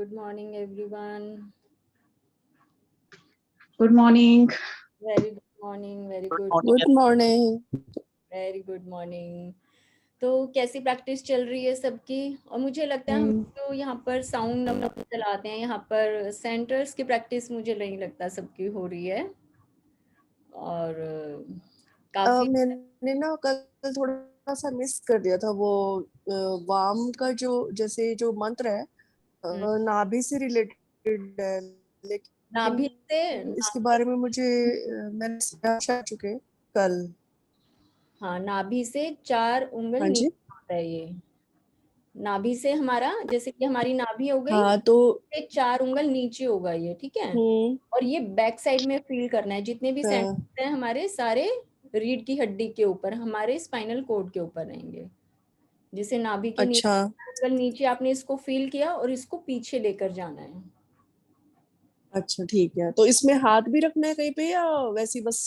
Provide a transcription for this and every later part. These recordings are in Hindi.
Good morning, everyone. Good morning. Very good morning. Very good. Good morning. Very good morning. तो कैसी प्रैक्टिस चल रही है सबकी? और मुझे लगता है हम जो यहाँ पर साउंड नंबर चलाते हैं, यहाँ पर सेंटर्स की प्रैक्टिस मुझे नहीं लगता सबकी हो रही है। और काफी मैंने ना कल थोड़ा सा मिस कर दिया था वो वाम का जैसे जो मंत्र है नाभि से रिलेटेड है, लेकिन नाभि से इसके बारे में मुझे मैंने समझा चुके कल। हाँ, नाभि से 4 उंगल हाँ जी। नीचे होता है ये। नाभि से हमारा जैसे कि हमारी नाभि हो गई, हाँ तो 4 उंगल नीचे होगा ये, ठीक है। और ये बैक साइड में फील करना है। जितने भी सेंटर्स हैं हमारे सारे रीढ़ की हड्डी के ऊपर, हमारे स्पाइनल कॉर्ड के ऊपर रहेंगे। जैसे नाभि के नीचे आपने इसको फील किया और इसको पीछे लेकर जाना है। अच्छा ठीक है। तो इसमें हाथ भी रखना है कहीं पे या वैसे ही बस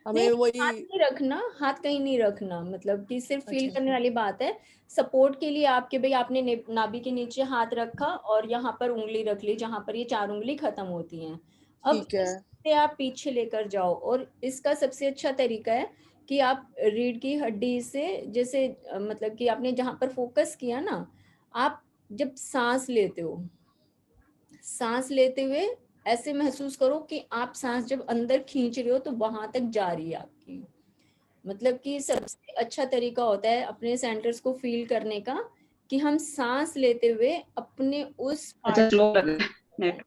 हमें वही? हाथ नहीं रखना, हाथ कहीं नहीं रखना, मतलब कि सिर्फ फील अच्छा, करने वाली बात है। सपोर्ट के लिए आपके भाई आपने नाभि के नीचे हाथ रखा और यहाँ पर उंगली रख ली, जहां पर ये 4 उंगली खत्म होती हैं। अब इससे आप पीछे लेकर जाओ। और इसका सबसे अच्छा तरीका है कि आप रीढ़ की हड्डी से जैसे मतलब कि आपने जहां पर फोकस किया ना, आप जब सांस लेते हो, सांस लेते हुए ऐसे महसूस करो कि आप सांस जब अंदर खींच रहे हो तो वहां तक जा रही है आपकी। मतलब कि सबसे अच्छा तरीका होता है अपने सेंटर्स को फील करने का कि हम सांस लेते हुए अपने उस नेट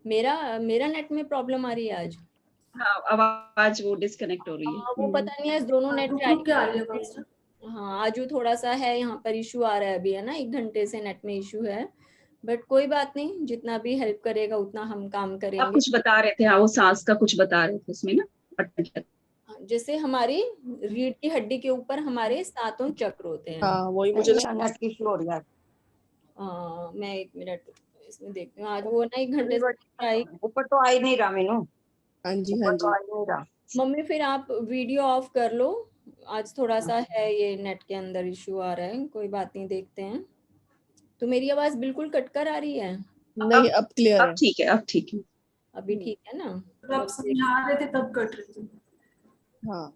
मेरा नेट में प्रॉब्लम आ रही है आज। हाँ, आवाज वो डिस्कनेक्ट हो रही है। वो पता नहीं है, दोनों नेट पे आ रही है। हाँ, आज थोड़ा सा है, यहाँ पर इशू आ रहा है अभी, है ना, 1 घंटे से नेट में इशू है। बट कोई बात नहीं, जितना भी हेल्प करेगा उतना हम काम करेंगे। आप कुछ बता रहे थे, हाँ वो सांस का कुछ बता रहे थे उसमें ना। जैसे हमारी रीढ़ की हड्डी के ऊपर हमारे 7 चक्र होते हैं। हाँ वही मुझे नेट की इशू हो रही है। मैं 1 मिनट इसमें देखती हूँ। आज वो ना 1 घंटे से आई। ऊपर तो आ ही नहीं रहा मीनू। हाँ जी ऊपर तो आ ही नहीं रहा। मम्मी फिर आप वीडियो ऑफ कर लो, आज थोड़ा सा है ये नेट के अंदर इशू आ रहा है, कोई बात नहीं, देखते हैं। तो मेरी आवाज बिल्कुल कटकर आ रही है? नहीं, अब क्लियर है। अब ठीक है, अब ठीक है। अभी ठीक है ना? आप समझा रहे थे तब कट रहे थे। हाँ,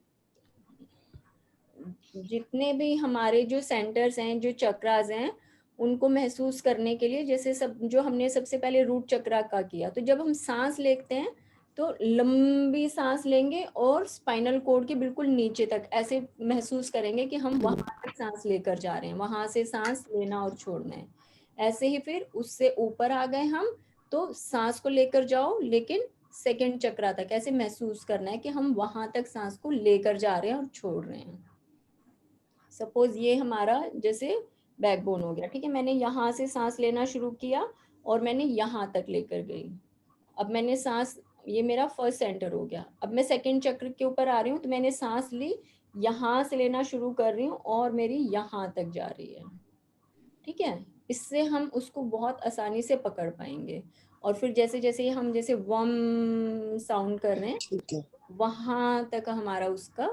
जितने भी हमारे जो सेंटर्स हैं, जो चक्रास हैं, उनको महसूस करने के लिए जैसे सब जो हमने सबसे पहले रूट चक्रा का किया, तो जब हम सांस लेते हैं तो लंबी सांस लेंगे और स्पाइनल कॉर्ड के बिल्कुल नीचे तक ऐसे महसूस करेंगे कि हम वहां तक सांस लेकर जा रहे हैं, वहां से सांस लेना और छोड़ना है। ऐसे ही फिर उससे ऊपर आ गए हम, तो सांस को लेकर जाओ लेकिन सेकंड चक्रा तक ऐसे महसूस करना है कि हम वहां तक सांस को लेकर जा रहे हैं और छोड़ रहे हैं। सपोज ये हमारा जैसे बैकबोन हो गया, ठीक है। मैंने यहाँ से सांस लेना शुरू किया और मैंने यहाँ तक लेकर गई। अब मैंने सांस, ये मेरा फर्स्ट सेंटर हो गया। अब मैं सेकंड चक्र के ऊपर आ रही हूँ, तो मैंने सांस ली, यहाँ से लेना शुरू कर रही हूँ और मेरी यहाँ तक जा रही है, ठीक है। इससे हम उसको बहुत आसानी से पकड़ पाएंगे। और फिर जैसे जैसे हम जैसे वम साउंड कर रहे हैं, ठीक है। वहां तक हमारा उसका,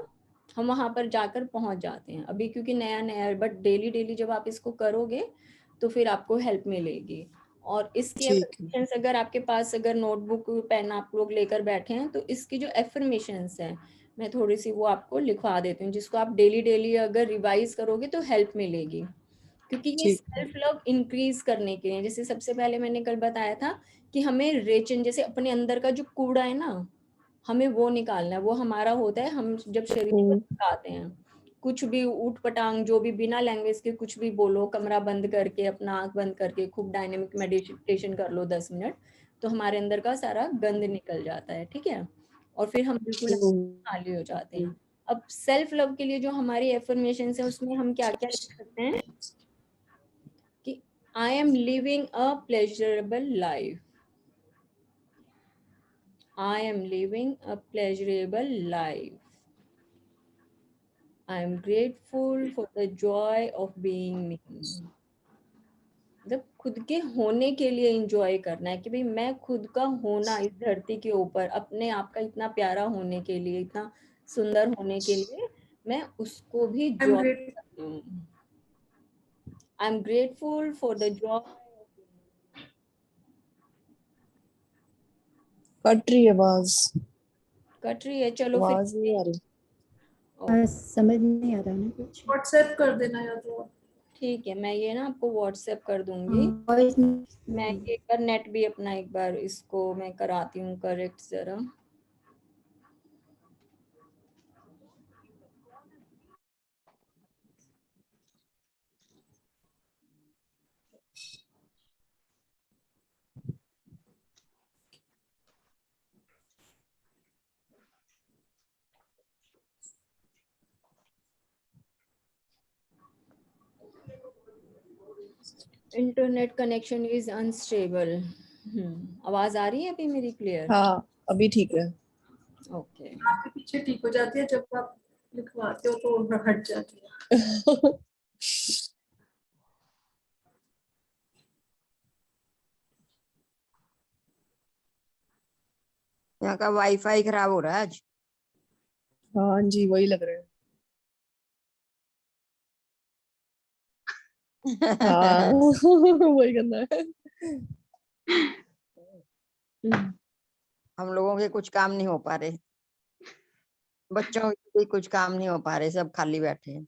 हम वहां पर जाकर पहुंच जाते हैं अभी, क्योंकि नया नया, बट डेली डेली जब आप इसको करोगे तो फिर आपको हेल्प मिलेगी। और इसकी एफर्मेशंस, अगर आपके पास अगर नोटबुक पेन आप लोग लेकर बैठे हैं तो इसकी जो एफर्मेशंस हैं मैं थोड़ी सी वो आपको लिखवा देती हूँ, जिसको आप डेली डेली अगर रिवाइज करोगे तो हेल्प मिलेगी। क्योंकि ये सेल्फ लव इंक्रीज करने के लिए, जैसे सबसे पहले मैंने कल बताया था कि हमें रेचन, जैसे अपने अंदर का जो कूड़ा है ना, हमें वो निकालना है। वो हमारा होता है हम जब शरीर को थकाते हैं, कुछ भी ऊट पटांग जो भी बिना लैंग्वेज के कुछ भी बोलो, कमरा बंद करके, अपना आंख बंद करके खूब डायनेमिक मेडिटेशन कर लो 10 मिनट, तो हमारे अंदर का सारा गंद निकल जाता है, ठीक है। और फिर हम बिल्कुल खाली हो जाते हैं। अब सेल्फ लव के लिए जो हमारी एफर्मेशन है उसमें हम क्या क्या लिख सकते हैं कि I am living a pleasurable life, I am living a pleasurable life. I am grateful for the joy of being me. मतलब खुद के होने के लिए इंजॉय करना है कि भाई मैं खुद का होना इस धरती के ऊपर, अपने आप का इतना प्यारा होने के लिए, इतना सुंदर होने के लिए मैं उसको भी जॉय करती हूँ। I am grateful for the Joy. Cut रही है आवाज, कट रही है, चलो फिर आवाज नहीं आ रही। समझ नहीं आ रहा ना कुछ। व्हाट्सएप कर देना या तो। ठीक है, मैं ये ना आपको व्हाट्सएप कर दूंगी। वॉइस मैं ये एक बार नेट भी अपना एक बार इसको मैं कराती हूँ करेक्ट जरा। Internet connection is unstable. आवाज आ रही है अभी मेरी क्लियर? हाँ अभी ठीक है। ओके। आपके पीछे ठीक हो जाती है, जब आप लिखवाते हो तो हट जाती है। यहाँ का वाईफाई खराब हो रहा है आज। हाँ जी वही लग रहा है। हाँ वही करना है। हम लोगों के कुछ काम नहीं हो पा रहे, बच्चों के कुछ काम नहीं हो पा रहे, सब खाली बैठे हैं।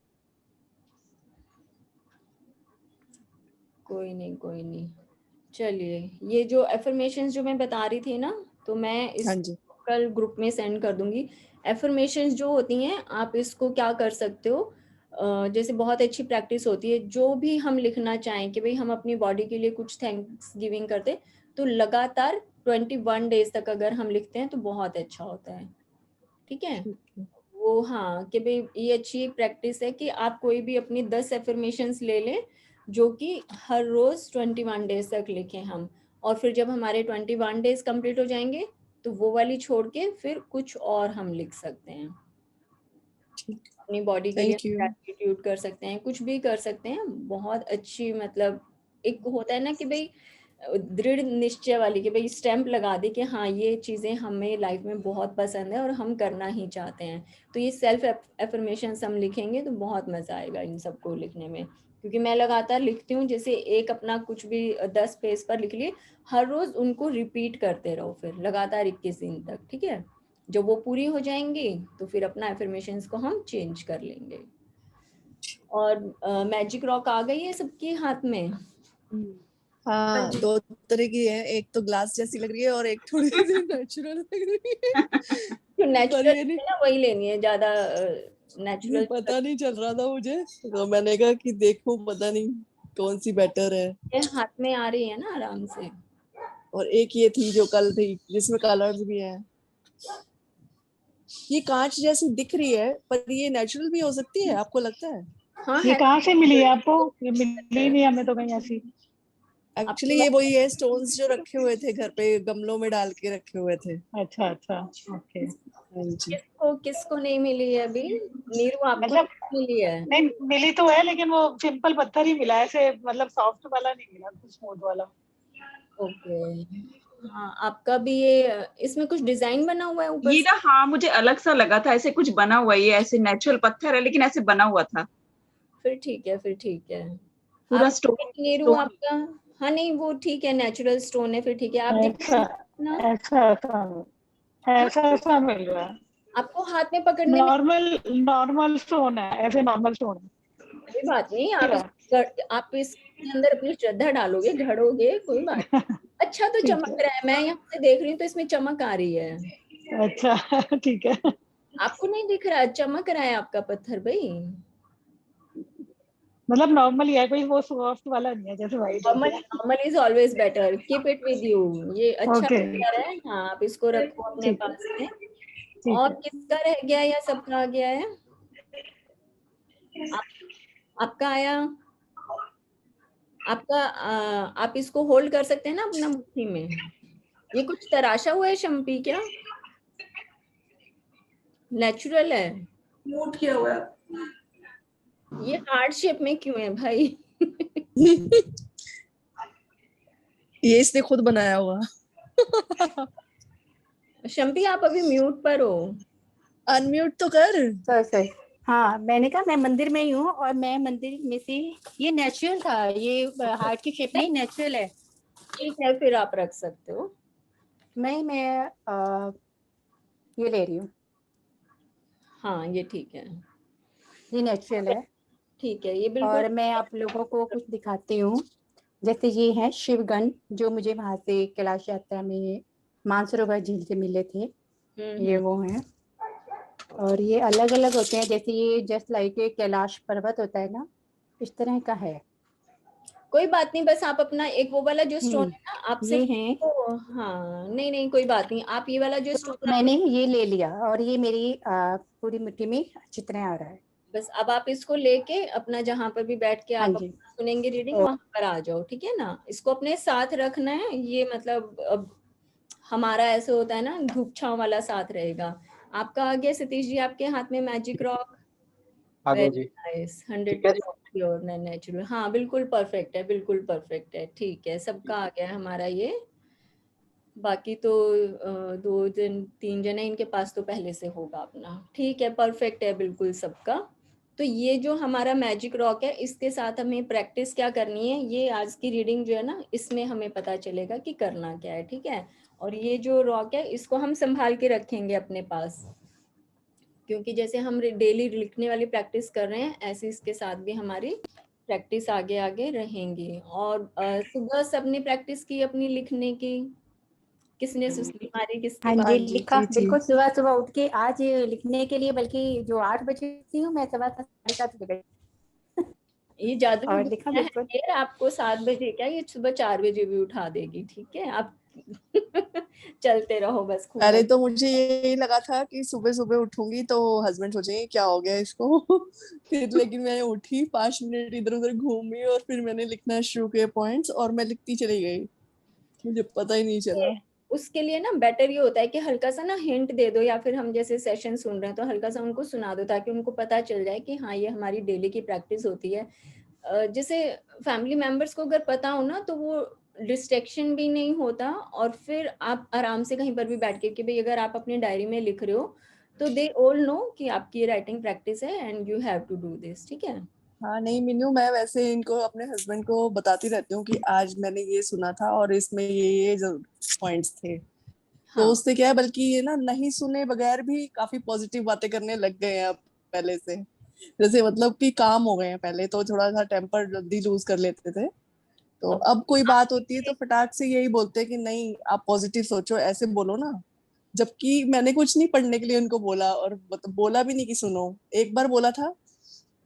कोई नहीं कोई नहीं, चलिए ये जो एफर्मेशंस जो मैं बता रही थी ना, तो मैं इस हाँ जी कल ग्रुप में सेंड कर दूंगी। एफर्मेशंस जो होती हैं आप इसको क्या कर सकते हो, जैसे बहुत अच्छी प्रैक्टिस होती है, जो भी हम लिखना चाहें कि भाई हम अपनी बॉडी के लिए कुछ थैंक्स गिविंग करते, तो लगातार 21 डेज तक अगर हम लिखते हैं तो बहुत अच्छा होता है। ठीक है, वो हाँ कि भाई ये अच्छी एक प्रैक्टिस है कि आप कोई भी अपनी 10 एफर्मेशंस ले लें जो कि हर रोज 21 डेज तक लिखें हम, और फिर जब हमारे 21 डेज कंप्लीट हो जाएंगे तो वो वाली छोड़ के फिर कुछ और हम लिख सकते हैं। अपनी बॉडी के लिए थैंक यू। ग्रैटिट्यूड कर सकते हैं, कुछ भी कर सकते हैं। बहुत अच्छी मतलब एक होता है ना कि भाई दृढ़ निश्चय वाली कि भाई स्टैंप लगा दे कि हाँ ये चीज़ें हमें लाइफ में बहुत पसंद है और हम करना ही चाहते हैं। तो ये सेल्फ एफर्मेशंस हम लिखेंगे तो बहुत मज़ा आएगा इन सबको लिखने में, क्योंकि मैं लगातार लिखती हूँ। जैसे एक अपना कुछ भी 10 पेज पर लिख लिए, हर रोज उनको रिपीट करते रहो फिर लगातार 21 दिन तक। ठीक है, जब वो पूरी हो जाएंगी तो फिर अपना एफर्मेशंस को हम चेंज कर लेंगे। और मैजिक रॉक आ गई है सबके हाथ में। हाँ दो तरह की है, एक तो ग्लास जैसी लग रही है और एक थोड़ी सी नेचुरल लग रही है। जो नेचुरल है ना वही लेनी है, ज्यादा नेचुरल पता नहीं चल रहा था मुझे, तो मैंने कहा कि देखो पता नहीं कौन सी बेटर है। हाथ में आ रही है ना आराम से। और एक ये थी जो कल थी जिसमें कलर्स भी हैं। ये कांच जैसी दिख रही है पर ये नेचुरल भी हो सकती है, आपको लगता है? हाँ ये है। कहाँ से मिली है आपको? ये मिली नहीं हमें तो कहीं ऐसी। एक्चुअली ये वही है, स्टोन्स जो रखे हुए थे घर पे गमलों में डाल के रखे हुए थे। अच्छा अच्छा ओके। हाँ जी। किसको नहीं मिली है अभी? नीरू आपको मतलब मिली है? नहीं मिली तो है, लेकिन वो सिंपल पत्थर ही मिला है, ऐसे मतलब सॉफ्ट वाला नहीं मिला, कुछ स्मूथ वाला। ओके। हाँ आपका भी ये इसमें कुछ डिजाइन बना हुआ है ऊपर ये से? ना हाँ मुझे अलग सा लगा था, ऐसे कुछ बना हुआ है, ये ऐसे नेचुरल पत्थर है लेकिन ऐसे बना हुआ था फिर ठीक है, फिर ठीक है। पूरा आप स्टोन। नीरू आपका, हाँ नहीं वो ठीक है, नेचुरल स्टोन है, फिर ठीक है। आप ऐसा देखिए ना, ऐसा ऐसा ऐसा मिल रहा है। आपको हाथ में पकड़ने में नॉर्मल नॉर्मल स्टोन है, ऐसे नॉर्मल स्टोन है। कोई बात नहीं। आप इसके अंदर अपनी श्रद्धा डालोगे, घड़ोगे, कोई बात नहीं। अच्छा तो ठीक चमक है। रहा है, मैं यहाँ से देख रही हूँ तो इसमें चमक आ रही है। अच्छा ठीक है। आपको नहीं दिख रहा? चमक रहा है आपका पत्थर भाई। मतलब नॉर्मल ही है, कोई वो सॉफ्ट वाला नहीं है जैसे वाइट होती है। Normal is always better, keep it with you. ये अच्छा ओके पत्थर है, हाँ आप इसको रखो अपने ठीक है पास में। ठीक और है। किसका रह गया या सबका आ गया है? आप, आपका आया? आपका आप इसको होल्ड कर सकते हैं ना अपना मुट्ठी में? ये कुछ तराशा हुआ है शम्पी क्या? नेचुरल है? म्यूट किया हुआ है। ये हार्ट शेप में क्यों है भाई? ये इसने खुद बनाया हुआ। शम्पी आप अभी म्यूट पर हो। अनम्यूट तो कर। सर हाँ मैंने कहा मैं मंदिर में ही हूँ, और मैं मंदिर में से, ये नेचुरल था, ये हार्ट की शेप नहीं, नेचुरल है। ठीक है फिर आप रख सकते हो। मैं ये ले रही हूँ, हाँ ये ठीक है, ये नेचुरल है। ठीक है, ये बिल्कुल और मैं आप लोगों को कुछ दिखाती हूँ। जैसे ये है शिवगन, जो मुझे वहां से कैलाश यात्रा में मानसरोवर झील से मिले थे, ये वो हैं। और ये अलग अलग होते हैं, जैसे ये जस्ट लाइक कैलाश पर्वत होता है ना, इस तरह का है। कोई बात नहीं, बस आप अपना एक वो वाला जो स्टोन है ना, आप ये सिर्फ हैं। हाँ नहीं नहीं कोई बात नहीं, आप ये वाला जो तो स्टोन मैंने ये ले लिया और ये मेरी पूरी मिट्टी में अच्छी तरह आ रहा है। बस अब आप इसको लेके अपना जहाँ पर भी बैठ के हाँ आप जी। अपना सुनेंगे रीडिंग, वहां पर आ जाओ, ठीक है ना। इसको अपने साथ रखना है, ये मतलब अब हमारा ऐसे होता है ना, धूप छांव वाला साथ रहेगा। आपका आ गया सतीश जी आपके हाथ में मैजिक रॉक? आ गया वेरी जी। नाइस, ठीक है जी। 100% प्योर नेचुरल, हाँ बिल्कुल परफेक्ट है, बिल्कुल परफेक्ट है, ठीक है, सबका आ गया है हमारा ये। बाकी तो 2 3 जने इनके पास तो पहले से होगा अपना, ठीक है, परफेक्ट है बिल्कुल सबका। तो ये जो हमारा मैजिक रॉक है, इसके साथ हमें प्रैक्टिस क्या करनी है, ये आज की रीडिंग जो है ना, इसमें हमें पता चलेगा कि करना क्या है, ठीक है। और ये जो रॉक है, इसको हम संभाल के रखेंगे अपने पास, क्योंकि जैसे हम डेली लिखने वाली प्रैक्टिस कर रहे हैं, ऐसे इसके साथ भी हमारी प्रैक्टिस आगे आगे रहेंगी। और सुबह सबने प्रैक्टिस की अपनी लिखने की, किसने सुस्ती मारी, किसके हाँ पास? जी, हाँ जी लिखा की थी। बिल्कुल सुबह सुबह उठ के आज लिखने के लिए, बल्कि जो 8 बजे उठती हूँ मैं, 7:30 बजे गई ये जादुई और लिखा दुनिया बिल्कुल। है यार, आपको 7 बजे क्या, ये सुबह 4 बजे भी उठा देगी, ठीक है आप चलते रहो बस खूब अरे मजे। तो मुझे यही लगा था कि सुबह सुबह उठूंगी तो हस्बैंड सोचेंगे क्या हो गया इसको फिर लेकिन मैं उठी, 5 मिनट इधर उधर घूमी और फिर मैंने लिखना शुरू किया पॉइंट्स, और मैं लिखती चली गई, मुझे पता ही नहीं चला। उसके लिए ना बेटर ये होता है कि हल्का सा ना हिंट दे दो, या फिर हम जैसे सेशन सुन रहे हैं तो हल्का सा उनको सुना दो, ताकि उनको पता चल जाए कि हाँ ये हमारी डेली की प्रैक्टिस होती है। जैसे फैमिली मेंबर्स को अगर पता हो ना, तो वो डिस्ट्रैक्शन भी नहीं होता, और फिर आप आराम से कहीं पर भी बैठ के, कि भाई अगर आप अपनी डायरी में लिख रहे हो तो दे ऑल नो कि आपकी राइटिंग प्रैक्टिस है and you have to do this, ठीक है। हाँ नहीं मीनू, मैं वैसे इनको अपने हस्बैंड को बताती रहती हूँ कि आज मैंने ये सुना था और इसमें ये पॉइंट्स थे, तो हाँ उससे क्या है, बल्कि ये ना नहीं सुने बगैर भी काफी पॉजिटिव बातें करने लग गए हैं अब पहले से। जैसे मतलब कि काम हो गए हैं, पहले तो थोड़ा सा टेम्पर जल्दी लूज कर लेते थे, तो अब अब कोई बात होती है तो फटाक से यही बोलते हैं कि नहीं आप पॉजिटिव सोचो, ऐसे बोलो ना। जबकि मैंने कुछ नहीं पढ़ने के लिए उनको बोला, और मतलब बोला भी नहीं कि सुनो, एक बार बोला था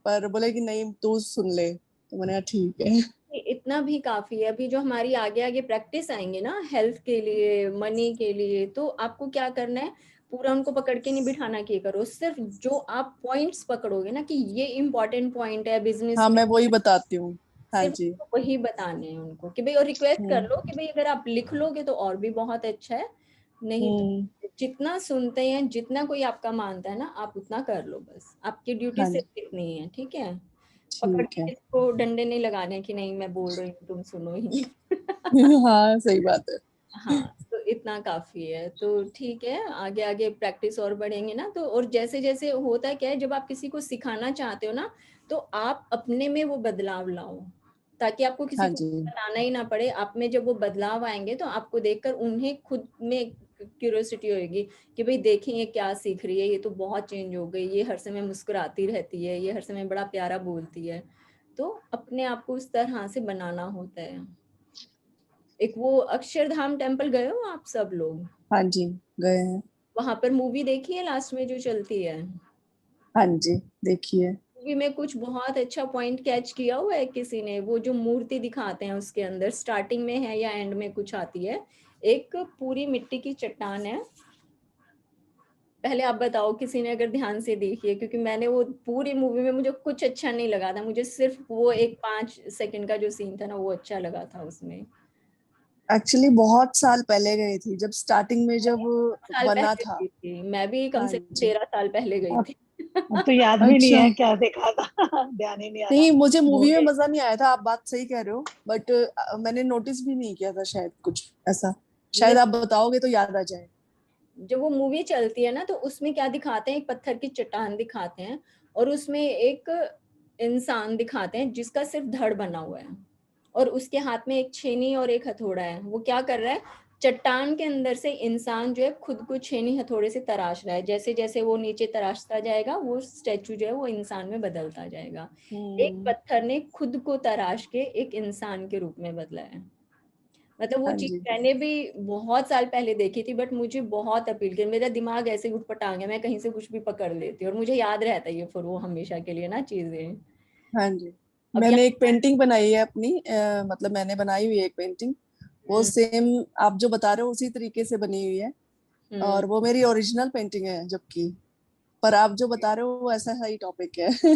पर बोले कि नहीं तू सुन ले, तो मैंने कहा ठीक है। इतना भी काफी है। अभी जो हमारी आगे आगे प्रैक्टिस आएंगे ना, हेल्थ के लिए, मनी के लिए, तो आपको क्या करना है, पूरा उनको पकड़ के नहीं बिठाना, किए करो, सिर्फ जो आप पॉइंट्स पकड़ोगे ना कि ये इंपॉर्टेंट पॉइंट है बिजनेस हाँ में, मैं वही बताती हूँ। हाँ सिर्फ जी। वही बताने हैं उनको, कि भाई, और रिक्वेस्ट कर हम्म। लो कि भाई अगर आप लिख लोगे तो और भी बहुत अच्छा है, नहीं हम्म। तो जितना सुनते हैं, जितना कोई आपका मानता है ना, आप उतना कर लो, बस आपकी ड्यूटी हाँ जी सिर्फ इतनी है, ठीक है। पकड़ ठीक है। के इसको डंडे नहीं लगाने कि नहीं मैं बोल रही हूँ तुम सुनो ही हाँ सही बात है। हाँ, तो इतना काफी है, तो ठीक है, आगे आगे प्रैक्टिस और बढ़ेंगे ना, तो और जैसे जैसे होता है क्या है, जब आप किसी को सिखाना चाहते हो ना, तो आप अपने में वो बदलाव लाओ, ताकि आपको किसी हाँ को जी। बताना ही ना पड़े। आप में जब वो बदलाव आएंगे तो आपको देखकर उन्हें खुद में क्यूरियोसिटी होगी कि भाई देखें ये क्या सीख रही है, ये तो बहुत चेंज हो गई, ये हर समय मुस्कुराती रहती है, ये हर समय बड़ा प्यारा बोलती है। तो अपने आप को उस तरह से बनाना होता है। एक वो अक्षरधाम टेम्पल गए हो आप सब लोग? हाँ जी गए हैं। वहां पर मूवी देखी है लास्ट में जो चलती है? हाँ जी देखिए। मूवी में कुछ बहुत अच्छा पॉइंट कैच किया हुआ है किसी ने, वो जो मूर्ति दिखाते हैं उसके अंदर, स्टार्टिंग में है या एंड में कुछ आती है, एक पूरी मिट्टी की चट्टान है। पहले आप बताओ किसी ने अगर ध्यान से देखी है, क्योंकि मैंने वो पूरी मूवी में मुझे कुछ अच्छा नहीं लगा था, मुझे सिर्फ वो एक 5 सेकंड का जो सीन था ना, वो अच्छा लगा था उसमें। एक्चुअली बहुत साल पहले गई थी, जब स्टार्टिंग में जब साल बना पहले था। गई थी मैं भी, कम हाँ से कम जी। 13 साल पहले गई अब थी अब तो याद भी नहीं अच्छा। है क्या देखा था ध्यान ही नहीं आ रहा। नहीं मुझे मूवी भूल में गई। मजा नहीं आया था, आप बात सही कह रहे हो, बट मैंने नोटिस भी नहीं किया था शायद कुछ ऐसा, शायद आप बताओगे तो याद आ जाए। जब वो मूवी चलती है ना, तो उसमें क्या दिखाते हैं, एक पत्थर की चट्टान दिखाते हैं, और उसमें एक इंसान दिखाते हैं जिसका सिर्फ धड़ बना हुआ है, और उसके हाथ में एक छेनी और एक हथौड़ा है। वो क्या कर रहा है, चट्टान के अंदर से इंसान जो है खुद को छेनी हथौड़े से तराश रहा है, जैसे जैसे वो नीचे तराशता जाएगा वो स्टैचू जो है वो इंसान में बदलता जाएगा। एक पत्थर ने खुद को तराश के एक इंसान के रूप में बदला है। मतलब वो हाँ चीज जी। मैंने भी बहुत साल पहले देखी थी, बट मुझे बहुत अपील की, मेरा दिमाग ऐसे उठपटांग है, मैं कहीं से कुछ भी पकड़ लेती हूँ और मुझे याद रहता है ये फिर वो हमेशा के लिए ना चीजें। हाँ जी, अब मैंने यहाँ एक पेंटिंग बनाई है अपनी, मतलब मैंने बनाई हुई है एक पेंटिंग, वो सेम आप जो बता रहे हो उसी तरीके से बनी हुई है, हम्म, और वो मेरी ओरिजिनल पेंटिंग है, जबकि पर आप जो बता रहे हो वो ऐसा ही टॉपिक है।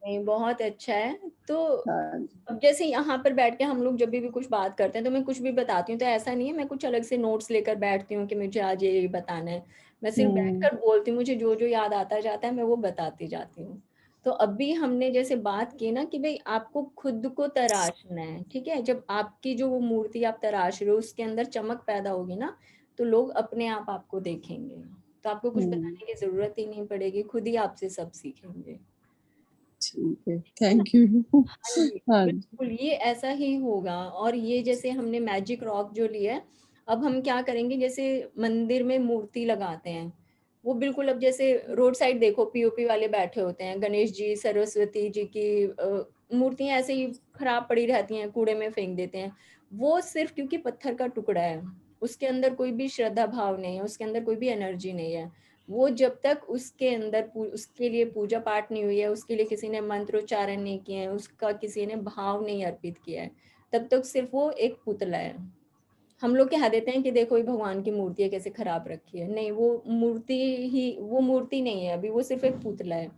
नहीं बहुत अच्छा है। तो हाँ जी। अब जैसे यहाँ पर बैठ के हम लोग जब भी कुछ बात करते हैं तो मैं कुछ भी बताती हूँ, तो ऐसा नहीं है मैं कुछ अलग से नोट्स लेकर बैठती हूँ कि मुझे आज ये बताना है। मैं सिर्फ हम्म। बैठकर बोलती हूँ, मुझे जो जो याद आता जाता है मैं वो बताती जाती हूँ। तो अभी हमने जैसे बात की ना कि भाई आपको खुद को तराशना है, ठीक है, जब आपकी जो वो मूर्ति आप तराश रहे हो उसके अंदर चमक पैदा होगी ना, तो लोग अपने आप आपको देखेंगे, तो आपको कुछ बताने की जरूरत ही नहीं पड़ेगी, खुद ही आपसे सब सीखेंगे। ठीक है, है ना? Thank you. हाँ जी, हाँ जी। बिल्कुल ये ऐसा ही होगा। और ये जैसे हमने मैजिक रॉक जो लिया है, अब हम क्या करेंगे, जैसे मंदिर में मूर्ति लगाते हैं, वो बिल्कुल अब जैसे रोड साइड देखो पीओपी वाले बैठे होते हैं, गणेश जी सरस्वती जी की मूर्तियां ऐसे ही खराब पड़ी रहती हैं, कूड़े में फेंक देते हैं। वो सिर्फ क्योंकि पत्थर का टुकड़ा है, उसके अंदर कोई भी श्रद्धा भाव नहीं है, उसके अंदर कोई भी एनर्जी नहीं है, वो जब तक उसके अंदर उसके लिए पूजा पाठ नहीं हुई है, उसके लिए किसी ने मंत्रोच्चारण नहीं किए हैं, उसका किसी ने भाव नहीं अर्पित किया है, तब तक सिर्फ वो एक पुतला है। हम लोग कह देते हैं कि देखो ये भगवान की मूर्ति है कैसे खराब रखी है, नहीं वो मूर्ति ही वो मूर्ति नहीं है, अभी वो सिर्फ एक पुतला है।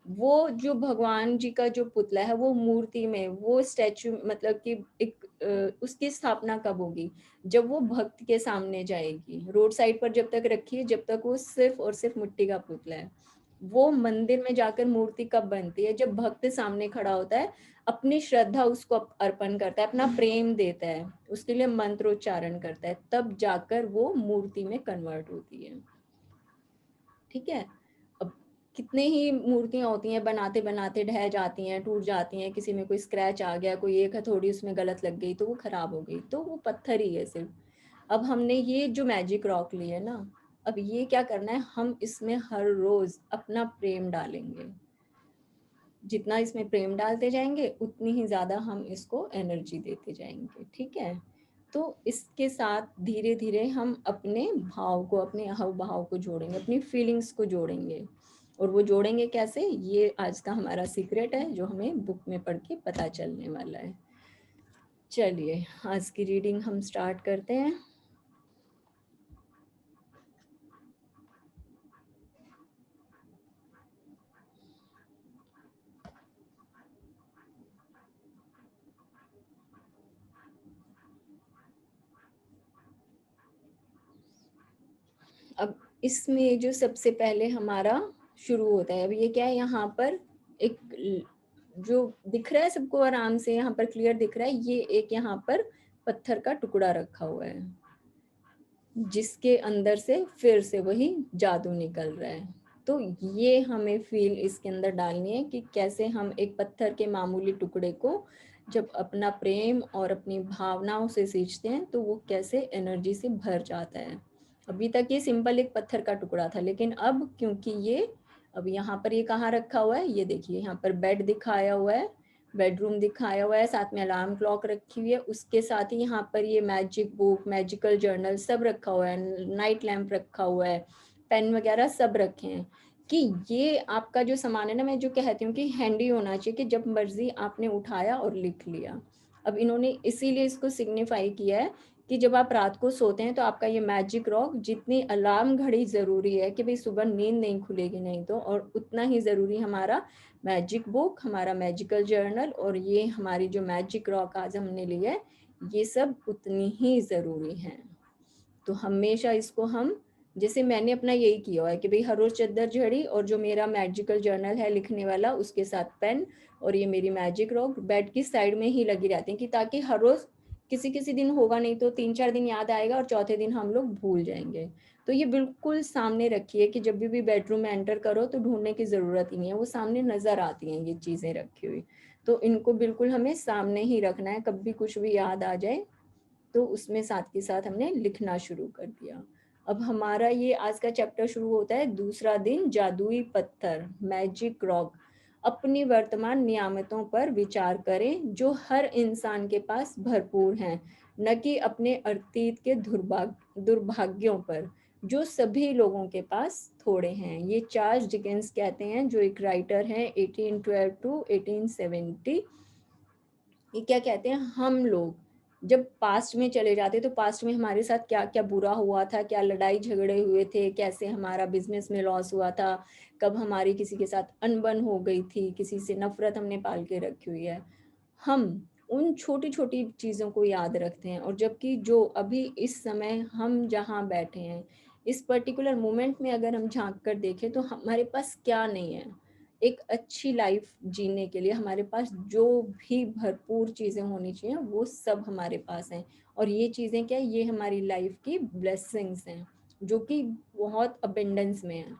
वो जो भगवान जी का जो पुतला है वो मूर्ति में वो स्टैचू मतलब कि एक उसकी स्थापना कब होगी, जब वो भक्त के सामने जाएगी। रोड साइड पर जब तक रखी है जब तक वो सिर्फ और सिर्फ मिट्टी का पुतला है। वो मंदिर में जाकर मूर्ति कब बनती है, जब भक्त सामने खड़ा होता है, अपनी श्रद्धा उसको अर्पण करता है, अपना प्रेम देता है, उसके लिए मंत्रोच्चारण करता है, तब जाकर वो मूर्ति में कन्वर्ट होती है। ठीक है। अब कितने ही मूर्तियां होती हैं, बनाते बनाते ढह जाती हैं, टूट जाती हैं, किसी में कोई स्क्रैच आ गया, कोई एक हथौड़ी उसमें गलत लग गई तो वो खराब हो गई, तो वो पत्थर ही है सिर्फ। अब हमने ये जो मैजिक रॉक ली है ना, अब ये क्या करना है, हम इसमें हर रोज अपना प्रेम डालेंगे। जितना इसमें प्रेम डालते जाएंगे उतनी ही ज्यादा हम इसको एनर्जी देते जाएंगे। ठीक है। तो इसके साथ धीरे धीरे हम अपने भाव को, अपने हाव भाव को जोड़ेंगे, अपनी फीलिंग्स को जोड़ेंगे। और वो जोड़ेंगे कैसे, ये आज का हमारा सीक्रेट है जो हमें बुक में पढ़ के पता चलने वाला है। चलिए आज की रीडिंग हम स्टार्ट करते हैं। अब इसमें जो सबसे पहले हमारा शुरू होता है, अब ये क्या है, यहाँ पर एक जो दिख रहा है सबको आराम से, यहाँ पर क्लियर दिख रहा है, ये एक यहाँ पर पत्थर का टुकड़ा रखा हुआ है जिसके अंदर से फिर से वही जादू निकल रहा है। तो ये हमें फील इसके अंदर डालनी है कि कैसे हम एक पत्थर के मामूली टुकड़े को जब अपना प्रेम और अपनी भावनाओं से सींचते हैं तो वो कैसे एनर्जी से भर जाता है। अभी तक ये सिंपल एक पत्थर का टुकड़ा था, लेकिन अब क्योंकि ये अब यहाँ पर ये कहाँ रखा हुआ है, ये देखिए यहाँ पर बेड दिखाया हुआ है, बेडरूम दिखाया हुआ है, साथ में अलार्म क्लॉक रखी हुई है, उसके साथ ही यहाँ पर ये मैजिक बुक, मैजिकल जर्नल सब रखा हुआ है, नाइट लैम्प रखा हुआ है, पेन वगैरह सब रखे हैं। कि ये आपका जो सामान है ना, मैं जो कहती हूँ कि हैंडी होना चाहिए, कि जब मर्जी आपने उठाया और लिख लिया। अब इन्होंने इसीलिए इसको सिग्निफाई किया है कि जब आप रात को सोते हैं तो आपका ये मैजिक रॉक, जितनी अलार्म घड़ी जरूरी है कि भाई सुबह नींद नहीं खुलेगी नहीं तो, और उतना ही जरूरी हमारा मैजिक बुक, हमारा मैजिकल जर्नल और ये हमारी जो मैजिक रॉक आज हमने ली है, ये सब उतनी ही जरूरी है। तो हमेशा इसको हम, जैसे मैंने अपना यही किया है कि भाई हर रोज चद्दर झड़ी और जो मेरा मैजिकल जर्नल है लिखने वाला, उसके साथ पेन और ये मेरी मैजिक रॉक बेड की साइड में ही लगी रहती है, कि ताकि हर रोज किसी किसी दिन होगा नहीं तो 3-4 दिन याद आएगा और चौथे दिन हम लोग भूल जाएंगे। तो ये बिल्कुल सामने रखिए कि जब भी बेडरूम में एंटर करो तो ढूंढने की जरूरत ही नहीं है, वो सामने नजर आती हैं ये चीजें रखी हुई। तो इनको बिल्कुल हमें सामने ही रखना है, कभी कुछ भी याद आ जाए तो उसमें साथ के साथ हमने लिखना शुरू कर दिया। अब हमारा ये आज का चैप्टर शुरू होता है, दूसरा दिन, जादुई पत्थर, मैजिक रॉक। अपनी वर्तमान नियामतों पर विचार करें जो हर इंसान के पास भरपूर हैं, न कि अपने अतीत के दुर्भाग्यों पर जो सभी लोगों के पास थोड़े हैं। ये चार्ल्स डिकेंस कहते हैं, जो एक राइटर हैं 1812 टू 1870। ये क्या कहते हैं, हम लोग जब पास्ट में चले जाते तो पास्ट में हमारे साथ क्या क्या बुरा हुआ था, क्या लड़ाई झगड़े हुए थे, कैसे हमारा बिजनेस में लॉस हुआ था, कब हमारी किसी के साथ अनबन हो गई थी, किसी से नफरत हमने पाल के रखी हुई है, हम उन छोटी छोटी चीज़ों को याद रखते हैं। और जबकि जो अभी इस समय हम जहाँ बैठे हैं, इस पर्टिकुलर मोमेंट में अगर हम झांक कर देखें तो हमारे पास क्या नहीं है। एक अच्छी लाइफ जीने के लिए हमारे पास जो भी भरपूर चीज़ें होनी चाहिए वो सब हमारे पास हैं। और ये चीज़ें क्या है, ये हमारी लाइफ की ब्लेसिंग्स हैं जो कि बहुत अबेंडेंस में है।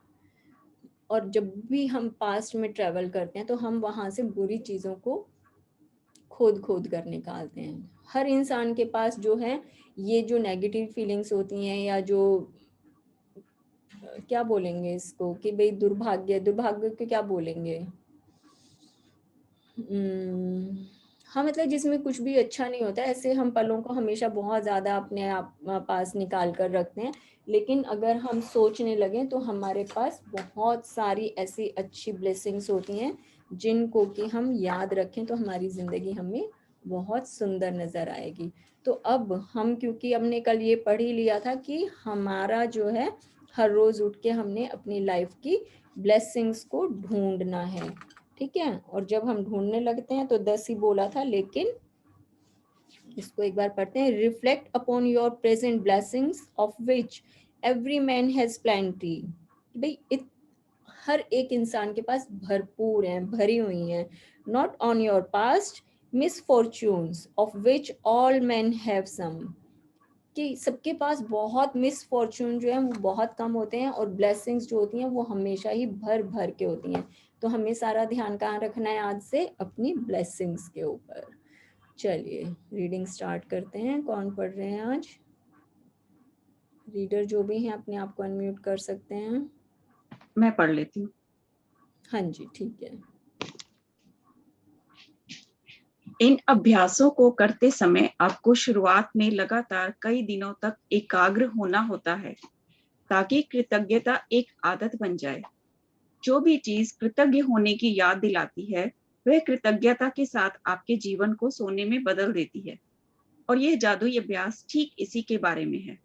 और जब भी हम पास्ट में ट्रैवल करते हैं तो हम वहाँ से बुरी चीज़ों को खोद खोद कर निकालते हैं। हर इंसान के पास जो है ये जो नेगेटिव फीलिंग्स होती हैं, या जो क्या बोलेंगे इसको कि भाई दुर्भाग्य, दुर्भाग्य को क्या बोलेंगे, हाँ मतलब जिसमें कुछ भी अच्छा नहीं होता, ऐसे हम पलों को हमेशा बहुत ज़्यादा अपने आप पास निकाल कर रखते हैं। लेकिन अगर हम सोचने लगें तो हमारे पास बहुत सारी ऐसी अच्छी ब्लेसिंग्स होती हैं जिनको कि हम याद रखें तो हमारी ज़िंदगी हमें बहुत सुंदर नज़र आएगी। तो अब हम, क्योंकि हमने कल ये पढ़ ही लिया था कि हमारा जो है हर रोज़ उठ के हमने अपनी लाइफ की ब्लेसिंग्स को ढूंढना है, ठीक है। और जब हम ढूंढने लगते हैं तो 10 ही बोला था, लेकिन इसको एक बार पढ़ते हैं। Reflect upon your present blessings of which every man has plenty. भाई हर एक इंसान के पास भरपूर हैं, भरी हुई हैं। Not on your past misfortunes of which all man have some, कि सबके पास बहुत मिसफॉर्चून जो है वो बहुत कम होते हैं, और ब्लेसिंग्स जो होती हैं वो हमेशा ही भर भर के होती हैं। तो हमें सारा ध्यान कहाँ रखना है आज से, अपनी ब्लेसिंग्स के ऊपर। चलिए रीडिंग स्टार्ट करते हैं। कौन पढ़ रहे हैं आज? रीडर जो भी हैं अपने आप को अनम्यूट कर सकते हैं। मैं पढ़ लेती हूँ। हाँ जी ठीक है। इन अभ्यासों को करते समय आपको शुरुआत में लगातार कई दिनों तक एकाग्र होना होता है ताकि कृतज्ञता एक आदत बन जाए। जो भी चीज कृतज्ञ होने की याद दिलाती है वह कृतज्ञता के साथ आपके जीवन को सोने में बदल देती है। और यह जादुई अभ्यास ठीक इसी के बारे में है।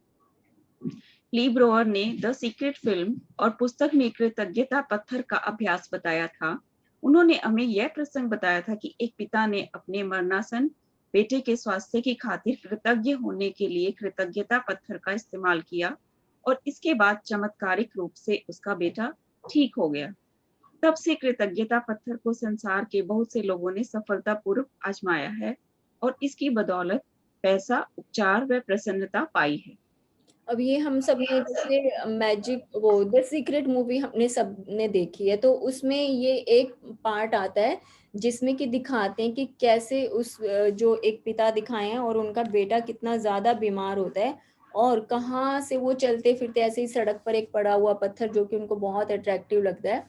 ली ब्रोअर ने द सीक्रेट फिल्म और पुस्तक में कृतज्ञता पत्थर का अभ्यास बताया था। उन्होंने हमें यह प्रसंग बताया था कि एक पिता ने अपने मरणासन बेटे के स्वास्थ्य की खातिर कृतज्ञ होने के लिए कृतज्ञता पत्थर का इस्तेमाल किया और इसके बाद चमत्कारिक रूप से उसका बेटा ठीक हो गया। तब से कृतज्ञता पत्थर को संसार के बहुत से लोगों ने सफलतापूर्वक आजमाया है और इसकी बदौलत पैसा, उपचार व प्रसन्नता पाई है। अब ये हम सब ने जैसे मैजिक, वो द सीक्रेट मूवी हमने सब ने देखी है, तो उसमें ये एक पार्ट आता है जिसमें कि दिखाते हैं कि कैसे उस जो एक पिता दिखाए हैं और उनका बेटा कितना ज्यादा बीमार होता है, और कहाँ से वो चलते फिरते ऐसे ही सड़क पर एक पड़ा हुआ पत्थर जो कि उनको बहुत अट्रैक्टिव लगता है,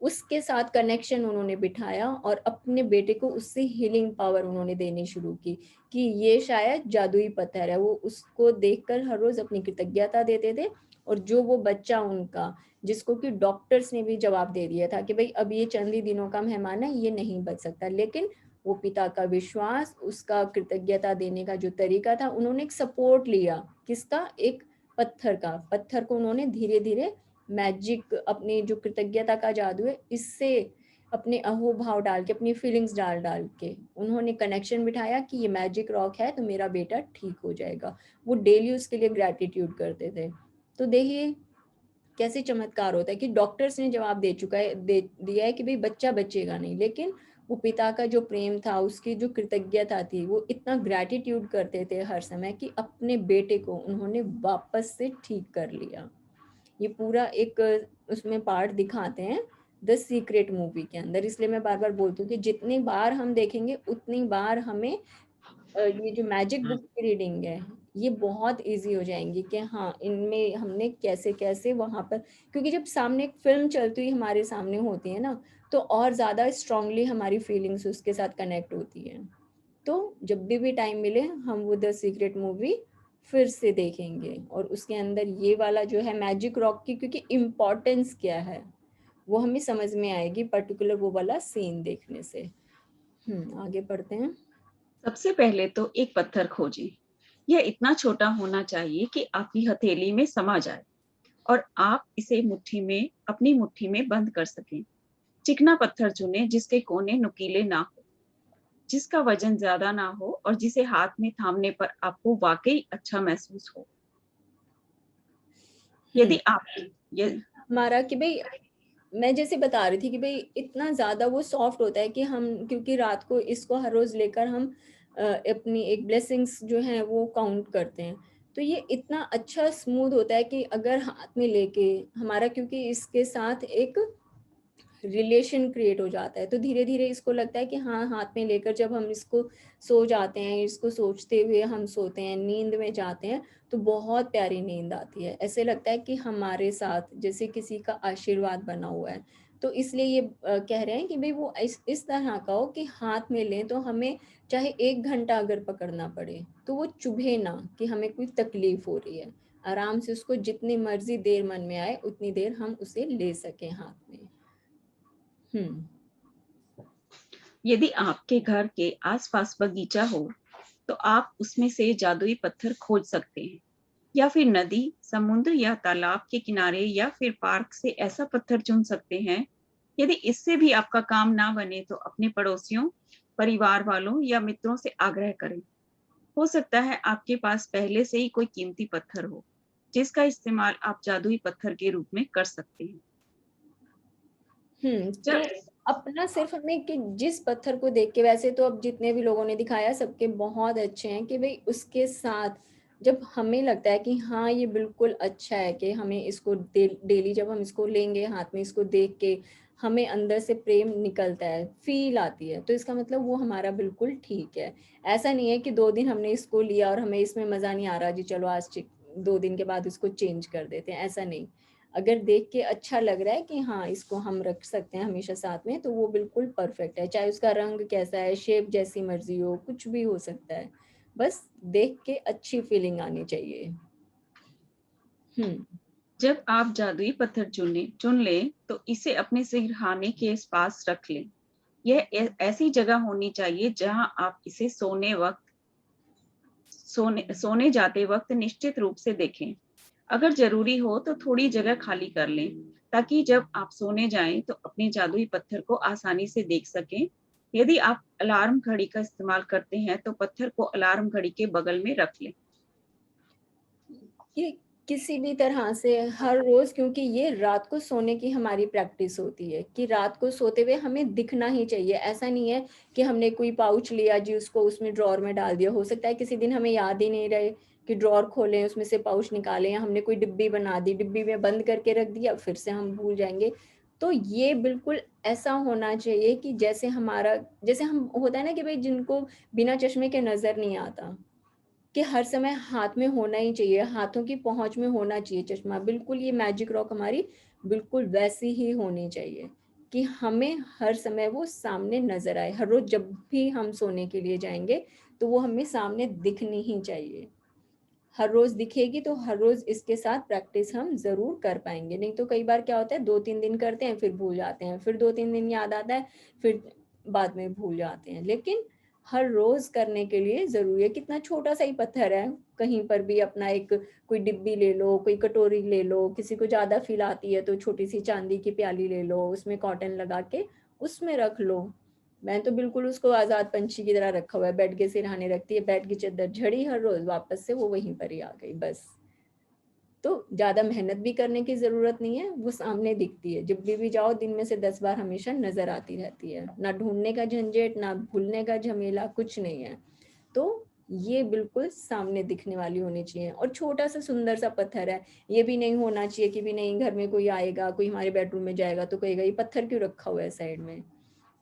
उसके साथ कनेक्शन उन्होंने बिठाया और अपने बेटे को उससे हीलिंग पावर उन्होंने देनी शुरू की कि ये शायद जादुई पत्थर है। वो उसको देखकर हर रोज अपनी कृतज्ञता देते थे, और जो वो बच्चा उनका, जिसको कि डॉक्टर्स ने भी जवाब दे दिया था कि भाई अब ये चंद ही दिनों का मेहमान है, ये नहीं बच सकता, लेकिन वो पिता का विश्वास, उसका कृतज्ञता देने का जो तरीका था, उन्होंने एक सपोर्ट लिया किसका, एक पत्थर का। पत्थर को उन्होंने धीरे धीरे मैजिक, अपनी जो कृतज्ञता का जादू है, इससे अपने अहोभाव डाल के, अपनी फीलिंग्स डाल डाल के उन्होंने कनेक्शन बिठाया कि ये मैजिक रॉक है तो मेरा बेटा ठीक हो जाएगा। वो डेली उसके लिए ग्रैटिट्यूड करते थे। तो देखिए कैसे चमत्कार होता है कि डॉक्टर्स ने जवाब दे चुका है, दिया है कि भाई बच्चा बचेगा नहीं, लेकिन वो पिता का जो प्रेम था, उसकी जो कृतज्ञता थी, वो इतना ग्रैटिट्यूड करते थे हर समय कि अपने बेटे को उन्होंने वापस से ठीक कर लिया। ये पूरा एक उसमें पार्ट दिखाते हैं द सीक्रेट मूवी के अंदर। इसलिए मैं बार बार बोलती हूँ कि जितनी बार हम देखेंगे उतनी बार हमें ये जो मैजिक बुक की रीडिंग है ये बहुत इजी हो जाएंगी कि हाँ इनमें हमने कैसे कैसे वहां पर, क्योंकि जब सामने एक फिल्म चलती हुई हमारे सामने होती है ना तो और ज्यादा स्ट्रांगली हमारी फीलिंग्स उसके साथ कनेक्ट होती है। तो जब भी टाइम मिले हम वो द सीक्रेट मूवी फिर से देखेंगे और उसके अंदर ये वाला जो है मैजिक रॉक की क्योंकि इम्पोर्टेंस क्या है वो हमें समझ में आएगी पर्टिकुलर वो वाला सीन देखने से। आगे बढ़ते हैं। सबसे पहले तो एक पत्थर खोजें। यह इतना छोटा होना चाहिए कि आपकी हथेली में समा जाए और आप इसे अपनी मुट्ठी में बंद कर सकें। चिकना पत्थर चुनें जिसके कोने नुकीले ना हो, जिसका वजन ज्यादा ना हो और जिसे हाथ में थामने पर आपको वाकई अच्छा महसूस हो। यदि आप हमारा कि भाई मैं जैसे बता रही थी कि भाई इतना ज्यादा वो सॉफ्ट होता है कि हम क्योंकि रात को इसको हर रोज लेकर हम अपनी एक ब्लेसिंग्स जो हैं वो काउंट करते हैं, तो ये इतना अच्छा स्मूथ होता है कि अगर हाथ में लेके हमारा क्योंकि इसके साथ एक रिलेशन क्रिएट हो जाता है तो धीरे धीरे इसको लगता है कि हाँ हाथ में लेकर जब हम इसको सो जाते हैं, इसको सोचते हुए हम सोते हैं, नींद में जाते हैं तो बहुत प्यारी नींद आती है। ऐसे लगता है कि हमारे साथ जैसे किसी का आशीर्वाद बना हुआ है। तो इसलिए ये कह रहे हैं कि भाई वो इस तरह का हो कि हाथ में लें तो हमें चाहे 1 घंटा अगर पकड़ना पड़े तो वो चुभे ना कि हमें कोई तकलीफ हो रही है, आराम से उसको जितनी मर्जी देर मन में आए उतनी देर हम उसे ले सकें हाथ में। यदि आपके घर के आसपास बगीचा हो तो आप उसमें से जादुई पत्थर खोज सकते हैं, या फिर नदी, समुद्र या तालाब के किनारे या फिर पार्क से ऐसा पत्थर चुन सकते हैं। यदि इससे भी आपका काम ना बने तो अपने पड़ोसियों, परिवार वालों या मित्रों से आग्रह करें। हो सकता है आपके पास पहले से ही कोई कीमती पत्थर हो जिसका इस्तेमाल आप जादुई पत्थर के रूप में कर सकते हैं। तो अपना सिर्फ हमें कि जिस पत्थर को देख के, वैसे तो अब जितने भी लोगों ने दिखाया सबके बहुत अच्छे हैं, कि भाई उसके साथ जब हमें लगता है कि हाँ ये बिल्कुल अच्छा है कि हमें इसको डेली जब हम इसको लेंगे हाथ में, इसको देख के हमें अंदर से प्रेम निकलता है, फील आती है, तो इसका मतलब वो हमारा बिल्कुल ठीक है। ऐसा नहीं है कि 2 दिन हमने इसको लिया और हमें इसमें मजा नहीं आ रहा जी चलो आज 2 दिन के बाद इसको चेंज कर देते हैं, ऐसा नहीं। अगर देख के अच्छा लग रहा है कि हाँ इसको हम रख सकते हैं हमेशा साथ में तो वो बिल्कुल परफेक्ट है, चाहे उसका रंग कैसा है, शेप जैसी मर्जी हो, कुछ भी हो सकता है, बस देख के अच्छी फीलिंग आनी चाहिए। जब आप जादुई पत्थर चुन लें तो इसे अपने सिरहाने के पास रख लें। यह ऐसी जगह होनी चाहिए जहां आप इसे सोने जाते वक्त निश्चित रूप से देखें। अगर जरूरी हो तो थोड़ी जगह खाली कर लें ताकि जब आप सोने जाएं तो अपने जादुई पत्थर को आसानी से देख सकें। यदि आप अलार्म घड़ी का इस्तेमाल करते हैं तो पत्थर को अलार्म घड़ी के बगल में रख लें। ये किसी भी तरह से हर रोज, क्योंकि ये रात को सोने की हमारी प्रैक्टिस होती है कि रात को सोते हुए हमें दिखना ही चाहिए। ऐसा नहीं है कि हमने कोई पाउच लिया जी उसको उसमें ड्रॉर में डाल दिया, हो सकता है किसी दिन हमें याद ही नहीं रहे कि ड्रॉर खोलें उसमें से पाउच निकालें, या हमने कोई डिब्बी बना दी डिब्बी में बंद करके रख दिया फिर से हम भूल जाएंगे। तो ये बिल्कुल ऐसा होना चाहिए कि जैसे हमारा, जैसे हम होता है ना कि भाई जिनको बिना चश्मे के नजर नहीं आता, कि हर समय हाथ में होना ही चाहिए, हाथों की पहुंच में होना चाहिए चश्मा, बिल्कुल ये मैजिक रॉक हमारी बिल्कुल वैसी ही होनी चाहिए कि हमें हर समय वो सामने नजर आए। हर रोज जब भी हम सोने के लिए जाएंगे तो वो हमें सामने दिखनी ही चाहिए। हर रोज दिखेगी तो हर रोज इसके साथ प्रैक्टिस हम जरूर कर पाएंगे। नहीं तो कई बार क्या होता है 2-3 दिन करते हैं फिर भूल जाते हैं, फिर 2-3 दिन याद आता है, फिर बाद में भूल जाते हैं। लेकिन हर रोज करने के लिए जरूरी है। कितना छोटा सा ही पत्थर है, कहीं पर भी अपना एक कोई डिब्बी ले लो, कोई कटोरी ले लो, किसी को ज्यादा फील आती है तो छोटी सी चांदी की प्याली ले लो, उसमें कॉटन लगा के उसमें रख लो। मैं तो बिल्कुल उसको आजाद पंछी की तरह रखा हुआ है, बेड के सिरहाने रखती है, बेड की चादर झड़ी, हर रोज वापस से वो वहीं पर ही आ गई बस। तो ज्यादा मेहनत भी करने की जरूरत नहीं है, वो सामने दिखती है, जब भी जाओ दिन में से 10 बार हमेशा नजर आती रहती है, ना ढूंढने का झंझट ना भूलने का झमेला, कुछ नहीं है। तो ये बिल्कुल सामने दिखने वाली होनी चाहिए। और छोटा सा सुंदर सा पत्थर है, ये भी नहीं होना चाहिए कि भी नहीं घर में कोई आएगा, कोई हमारे बेडरूम में जाएगा तो कहेगा ये पत्थर क्यों रखा हुआ है साइड में,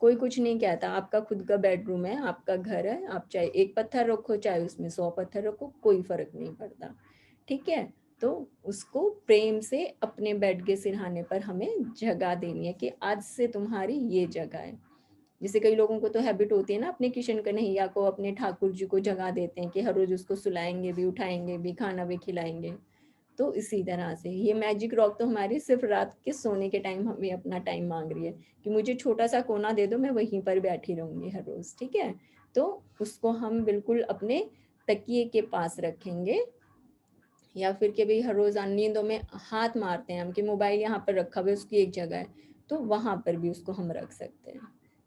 कोई कुछ नहीं कहता, आपका खुद का बेडरूम है, आपका घर है, आप चाहे एक पत्थर रखो चाहे उसमें 100 पत्थर रखो, कोई फर्क नहीं पड़ता, ठीक है। तो उसको प्रेम से अपने बेड के सिरहाने पर हमें जगह देनी है कि आज से तुम्हारी ये जगह है। जैसे कई लोगों को तो हैबिट होती है ना, अपने किशन कन्हैया को, अपने ठाकुर जी को जगह देते हैं कि हर रोज उसको सुलाएंगे भी, उठाएंगे भी, खाना भी खिलाएंगे। तो इसी तरह से ये मैजिक रॉक तो हमारी सिर्फ रात के सोने के टाइम हमें अपना टाइम मांग रही है कि मुझे छोटा सा कोना दे दो, मैं वहीं पर बैठी रहूंगी हर रोज, ठीक है। तो उसको हम बिल्कुल अपने तकिए के पास रखेंगे, या फिर कि भाई हर रोज नींदों में हाथ मारते हैं हम कि मोबाइल यहाँ पर रखा हुआ है, उसकी एक जगह है, तो वहां पर भी उसको हम रख सकते हैं।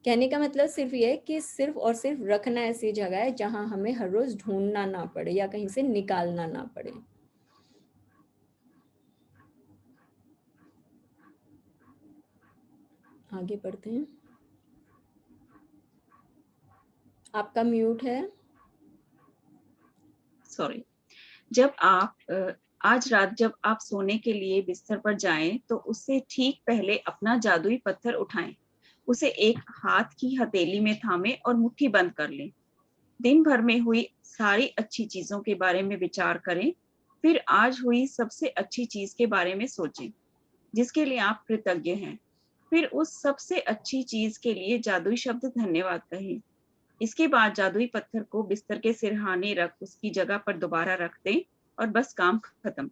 कहने का मतलब सिर्फ ये है कि सिर्फ और सिर्फ रखना ऐसी जगह है जहां हमें हर रोज ढूंढना ना पड़े या कहीं से निकालना ना पड़े। आगे बढ़ते हैं। आपका म्यूट है। सॉरी। जब आप आज रात जब आप सोने के लिए बिस्तर पर जाएं तो उससे ठीक पहले अपना जादुई पत्थर उठाएं, उसे एक हाथ की हथेली में थामें और मुट्ठी बंद कर लें। दिन भर में हुई सारी अच्छी चीजों के बारे में विचार करें, फिर आज हुई सबसे अच्छी चीज के बारे में सोचें जिसके लिए आप कृतज्ञ हैं। फिर उस सबसे अच्छी चीज के लिए जादुई शब्द धन्यवाद कहें। इसके बाद जादुई पत्थर को बिस्तर के सिरहाने रख उसकी जगह पर दोबारा रख दें और बस काम खत्म।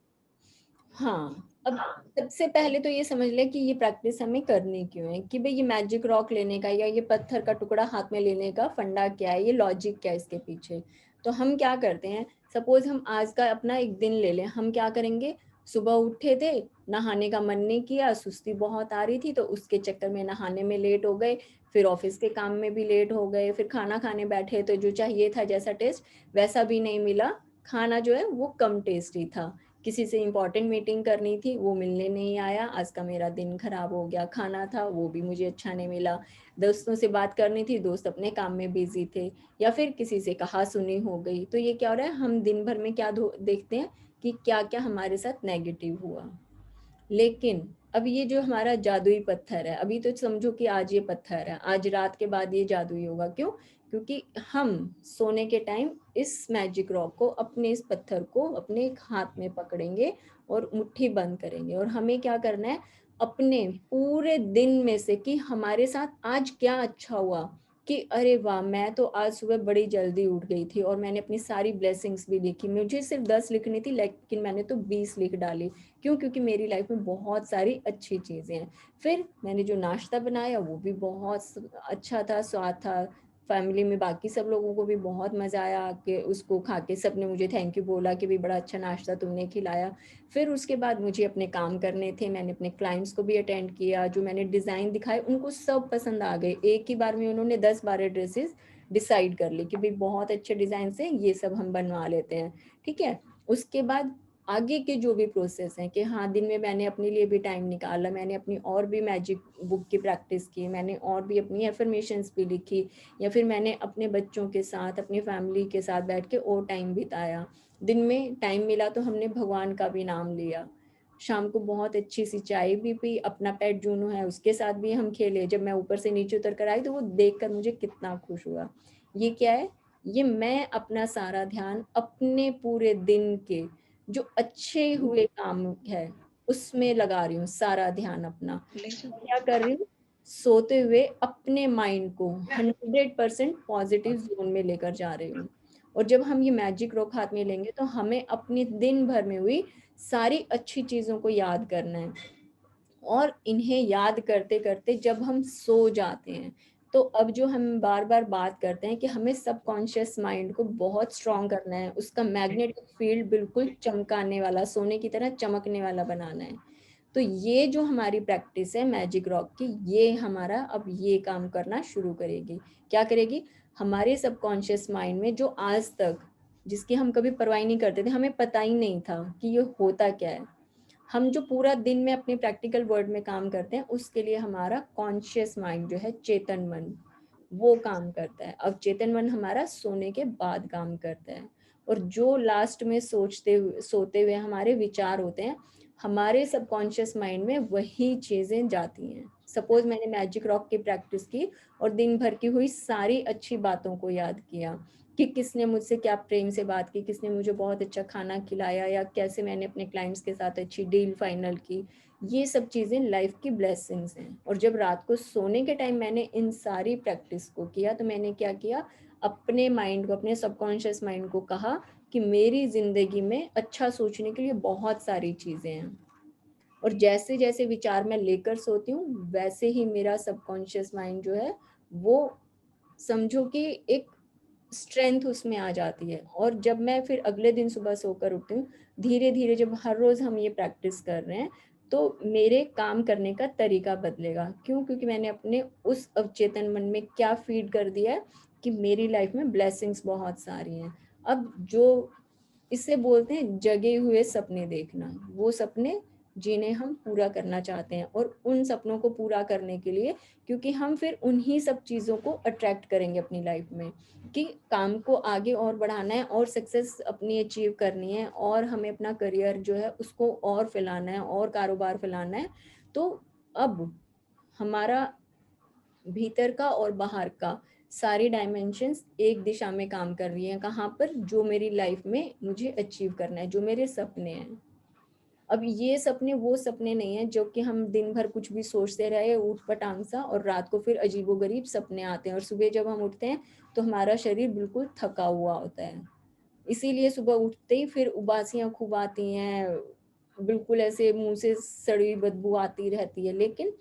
हाँ, अब सबसे पहले तो ये समझ लें कि ये प्रैक्टिस हमें करनी क्यों है, कि भाई ये मैजिक रॉक लेने का या ये पत्थर का टुकड़ा हाथ में लेने का फंडा क्या है, ये लॉजिक क्या है इसके पीछे। तो हम क्या करते हैं, सपोज हम आज का अपना एक दिन ले लें, हम क्या करेंगे, सुबह उठे थे, नहाने का मन नहीं किया, सुस्ती बहुत आ रही थी, तो उसके चक्कर में नहाने में लेट हो गए, फिर ऑफिस के काम में भी लेट हो गए, फिर खाना खाने बैठे तो जो चाहिए था जैसा टेस्ट वैसा भी नहीं मिला, खाना जो है वो कम टेस्टी था, किसी से इंपॉर्टेंट मीटिंग करनी थी वो मिलने नहीं आया, आज का मेरा दिन खराब हो गया, खाना था वो भी मुझे अच्छा नहीं मिला, दोस्तों से बात करनी थी दोस्त अपने काम में बिजी थे, या फिर किसी से कहा सुनी हो गई। तो ये क्या हो रहा है, हम दिन भर में क्या देखते हैं कि क्या क्या हमारे साथ नेगेटिव हुआ। लेकिन अब ये जो हमारा जादुई पत्थर है, अभी तो समझो कि आज ये पत्थर है, आज रात के बाद ये जादुई होगा। क्यों? क्योंकि हम सोने के टाइम इस मैजिक रॉक को, अपने इस पत्थर को अपने एक हाथ में पकड़ेंगे और मुट्ठी बंद करेंगे, और हमें क्या करना है, अपने पूरे दिन में से कि हमारे साथ आज क्या अच्छा हुआ, कि अरे वाह मैं तो आज सुबह बड़ी जल्दी उठ गई थी और मैंने अपनी सारी ब्लेसिंग्स भी लिखी, मुझे सिर्फ 10 लिखनी थी लेकिन मैंने तो 20 लिख डाली। क्यों? क्योंकि मेरी लाइफ में बहुत सारी अच्छी चीज़ें हैं। फिर मैंने जो नाश्ता बनाया वो भी बहुत अच्छा था, स्वाद था, फैमिली में बाकी सब लोगों को भी बहुत मज़ा आया कि उसको खा के सबने मुझे थैंक यू बोला कि भी बड़ा अच्छा नाश्ता तुमने खिलाया। फिर उसके बाद मुझे अपने काम करने थे, मैंने अपने क्लाइंट्स को भी अटेंड किया, जो मैंने डिज़ाइन दिखाए उनको सब पसंद आ गए, एक ही बार में उन्होंने 10-12 ड्रेसेस डिसाइड कर ली कि भाई बहुत अच्छे डिज़ाइन से ये सब हम बनवा लेते हैं, ठीक है। उसके बाद आगे के जो भी प्रोसेस हैं कि हाँ दिन में मैंने अपने लिए भी टाइम निकाला, मैंने अपनी और भी मैजिक बुक की प्रैक्टिस की, मैंने और भी अपनी एफर्मेशंस भी लिखी, या फिर मैंने अपने बच्चों के साथ अपनी फैमिली के साथ बैठ के और टाइम बिताया। दिन में टाइम मिला तो हमने भगवान का भी नाम लिया, शाम को बहुत अच्छी सी चाय भी पी, अपना पेट जूनू है उसके साथ भी हम खेले, जब मैं ऊपर से नीचे उतर कर आई तो वो देख कर मुझे कितना खुश हुआ। ये क्या है, ये मैं अपना सारा ध्यान अपने पूरे दिन के जो अच्छे हुए काम है उसमें लगा रही हूँ, सारा ध्यान अपना। क्या कर रही हूँ, सोते हुए अपने माइंड को 100% पॉजिटिव जोन में लेकर जा रही हूँ। और जब हम ये मैजिक रॉक हाथ में लेंगे तो हमें अपने दिन भर में हुई सारी अच्छी चीजों को याद करना है, और इन्हें याद करते करते जब हम सो जाते हैं तो अब जो हम बार बार बात करते हैं कि हमें सबकॉन्शियस माइंड को बहुत स्ट्रांग करना है, उसका मैग्नेटिक फील्ड बिल्कुल चमकाने वाला, सोने की तरह चमकने वाला बनाना है। तो ये जो हमारी प्रैक्टिस है मैजिक रॉक की, ये हमारा अब ये काम करना शुरू करेगी। क्या करेगी, हमारे सबकॉन्शियस माइंड में जो आज तक, जिसकी हम कभी परवाह नहीं करते थे, हमें पता ही नहीं था कि ये होता क्या है, हम जो पूरा दिन में अपने प्रैक्टिकल वर्ल्ड में काम करते हैं उसके लिए हमारा कॉन्शियस माइंड जो है, चेतन मन, वो काम करता है। अब चेतन मन हमारा सोने के बाद काम करता है, और जो लास्ट में सोते हुए हमारे विचार होते हैं, हमारे सबकॉन्शियस माइंड में वही चीजें जाती हैं, सपोज मैंने मैजिक रॉक की प्रैक्टिस की और दिन भर की हुई सारी अच्छी बातों को याद किया कि किसने मुझसे क्या प्रेम से बात की, किसने मुझे बहुत अच्छा खाना खिलाया, या कैसे मैंने अपने क्लाइंट्स के साथ अच्छी डील फाइनल की। ये सब चीज़ें लाइफ की ब्लेसिंग्स हैं। और जब रात को सोने के टाइम मैंने इन सारी प्रैक्टिस को किया तो मैंने क्या किया, अपने माइंड को, अपने सबकॉन्शियस माइंड को कहा कि मेरी जिंदगी में अच्छा सोचने के लिए बहुत सारी चीज़ें हैं। और जैसे जैसे विचार मैं लेकर सोती हूँ वैसे ही मेरा सबकॉन्शियस माइंड जो है वो समझो कि एक स्ट्रेंथ उसमें आ जाती है। और जब मैं फिर अगले दिन सुबह सोकर उठती हूँ, धीरे धीरे जब हर रोज हम ये प्रैक्टिस कर रहे हैं तो मेरे काम करने का तरीका बदलेगा। क्यों? क्योंकि मैंने अपने उस अवचेतन मन में क्या फीड कर दिया है कि मेरी लाइफ में ब्लेसिंग्स बहुत सारी हैं। अब जो इससे बोलते हैं जगे हुए सपने देखना, वो सपने जिन्हें हम पूरा करना चाहते हैं। और उन सपनों को पूरा करने के लिए, क्योंकि हम फिर उन्हीं सब चीज़ों को अट्रैक्ट करेंगे अपनी लाइफ में कि काम को आगे और बढ़ाना है और सक्सेस अपनी अचीव करनी है और हमें अपना करियर जो है उसको और फैलाना है और कारोबार फैलाना है। तो अब हमारा भीतर का और बाहर का सारी डायमेंशंस एक दिशा में काम कर रही हैं। कहाँ पर? जो मेरी लाइफ में मुझे अचीव करना है, जो मेरे सपने हैं। अब ये सपने वो सपने नहीं है जो कि हम दिन भर कुछ भी सोचते रहे ऊट पटांग सा और रात को फिर अजीबोगरीब सपने आते हैं और सुबह जब हम उठते हैं तो हमारा शरीर बिल्कुल थका हुआ होता है। इसीलिए सुबह उठते ही फिर उबासियां खूब आती हैं, बिल्कुल ऐसे मुंह से सड़ी बदबू आती रहती है। लेकिन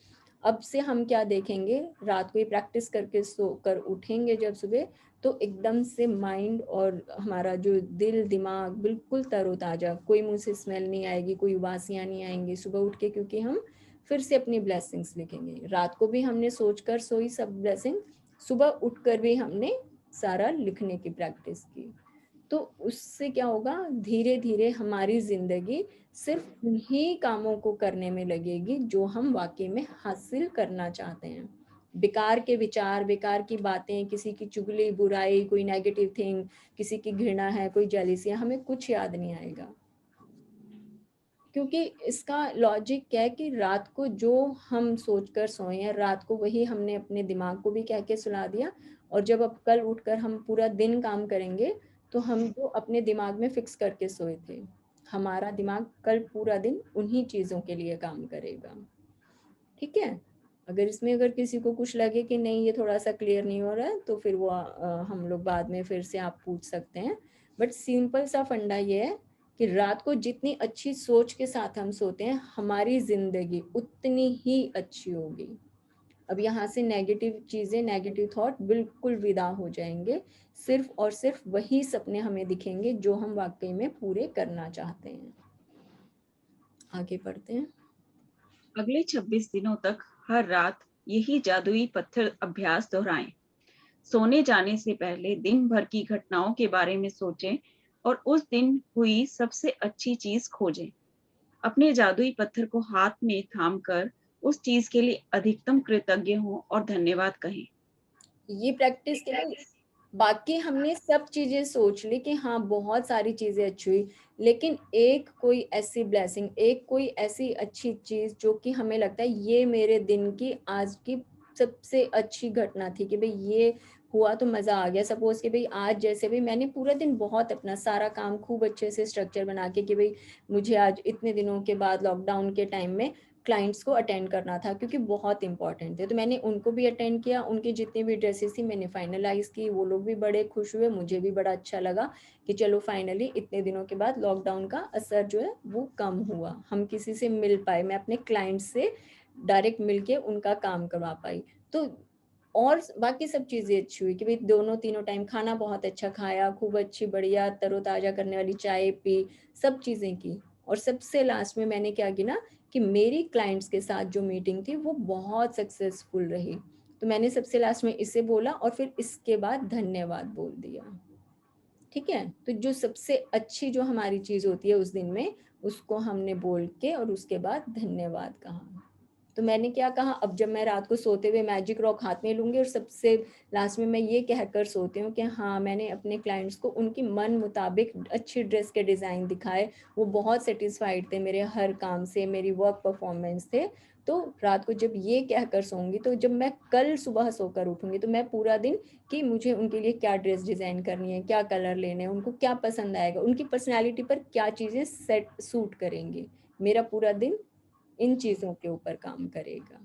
अब से हम क्या देखेंगे, रात को ही प्रैक्टिस करके सो कर उठेंगे जब सुबह, तो एकदम से माइंड और हमारा जो दिल दिमाग बिल्कुल तरोताजा, कोई मुंह से स्मेल नहीं आएगी, कोई उबासियां नहीं आएंगी सुबह उठ के, क्योंकि हम फिर से अपनी ब्लेसिंग्स लिखेंगे। रात को भी हमने सोचकर सोई सब ब्लेसिंग, सुबह उठकर भी हमने सारा लिखने की प्रैक्टिस की। तो उससे क्या होगा, धीरे धीरे हमारी जिंदगी सिर्फ उन्हीं कामों को करने में लगेगी जो हम वाकई में हासिल करना चाहते हैं। बेकार के विचार, बेकार की बातें, किसी की चुगली बुराई, कोई नेगेटिव थिंग, किसी की घृणा है, कोई जेलिसी है, हमें कुछ याद नहीं आएगा। क्योंकि इसका लॉजिक क्या है कि रात को जो हम सोचकर सोए हैं, रात को वही हमने अपने दिमाग को भी कह के सुला दिया। और जब अब कल उठकर हम पूरा दिन काम करेंगे तो हम जो अपने दिमाग में फिक्स करके सोए थे, हमारा दिमाग कल पूरा दिन उन्हीं चीज़ों के लिए काम करेगा। ठीक है? अगर किसी को कुछ लगे कि नहीं ये थोड़ा सा क्लियर नहीं हो रहा है तो फिर वो हम लोग बाद में फिर से आप पूछ सकते हैं। बट सिंपल सा फंडा ये है कि रात को जितनी अच्छी सोच के साथ हम सोते हैं हमारी जिंदगी उतनी ही अच्छी होगी। अब यहाँ से नेगेटिव चीजें, नेगेटिव थॉट बिल्कुल विदा हो जाएंगे। सिर्फ और सिर्फ वही सपने हमें दिखेंगे जो हम वाकई में पूरे करना चाहते हैं। आगे बढ़ते हैं। अगले 26 दिनों तक हर रात यही जादुई पत्थर अभ्यास दोहराएं। सोने जाने से पहले दिन भर की घटनाओं के बारे में सोचें और उस दिन हुई सबसे अच्छी चीज खोजें। अपने जादुई पत्थर को हाथ में थाम कर उस चीज के लिए अधिकतम कृतज्ञ हों और धन्यवाद कहें। ये प्रैक्टिस के लिए बाकी हमने सब चीजें सोच ली कि हाँ बहुत सारी चीजें अच्छी हुई, लेकिन एक कोई ऐसी ब्लेसिंग, एक कोई ऐसी अच्छी चीज जो कि हमें लगता है ये मेरे दिन की आज की सबसे अच्छी घटना थी कि भाई ये हुआ तो मजा आ गया। सपोज कि भाई आज जैसे भी मैंने पूरा दिन बहुत अपना सारा काम खूब अच्छे से स्ट्रक्चर बना के कि भाई मुझे आज इतने दिनों के बाद लॉकडाउन के टाइम में क्लाइंट्स को अटेंड करना था क्योंकि बहुत इंपॉर्टेंट थे, तो मैंने उनको भी अटेंड किया। उनकी जितनी भी ड्रेसेस थी मैंने फाइनलाइज की, वो लोग भी बड़े खुश हुए, मुझे भी बड़ा अच्छा लगा कि चलो फाइनली इतने दिनों के बाद लॉकडाउन का असर जो है वो कम हुआ, हम किसी से मिल पाए, मैं अपने क्लाइंट्स से डायरेक्ट मिलके उनका काम करवा पाई। तो और बाकी सब चीजें अच्छी हुई कि भाई दोनों तीनों टाइम खाना बहुत अच्छा खाया, खूब अच्छी बढ़िया तरोताजा करने वाली चाय पी, सब चीजें की। और सबसे लास्ट में मैंने क्या किया कि मेरी क्लाइंट्स के साथ जो मीटिंग थी वो बहुत सक्सेसफुल रही, तो मैंने सबसे लास्ट में इसे बोला और फिर इसके बाद धन्यवाद बोल दिया। ठीक है? तो जो सबसे अच्छी जो हमारी चीज होती है उस दिन में, उसको हमने बोल के और उसके बाद धन्यवाद कहा। तो मैंने क्या कहा, अब जब मैं रात को सोते हुए मैजिक रॉक हाथ में लूंगी और सबसे लास्ट में मैं ये कहकर सोती हूँ कि हाँ मैंने अपने क्लाइंट्स को उनकी मन मुताबिक अच्छी ड्रेस के डिज़ाइन दिखाए, वो बहुत सेटिस्फाइड थे मेरे हर काम से, मेरी वर्क परफॉर्मेंस थे, तो रात को जब ये कहकर सोऊंगी, तो जब मैं कल सुबह सोकर उठूंगी तो मैं पूरा दिन कि मुझे उनके लिए क्या ड्रेस डिजाइन करनी है, क्या कलर लेने हैं, उनको क्या पसंद आएगा, उनकी पर्सनैलिटी पर क्या चीजें सेट सूट करेंगी, मेरा पूरा दिन इन चीजों के ऊपर काम करेगा।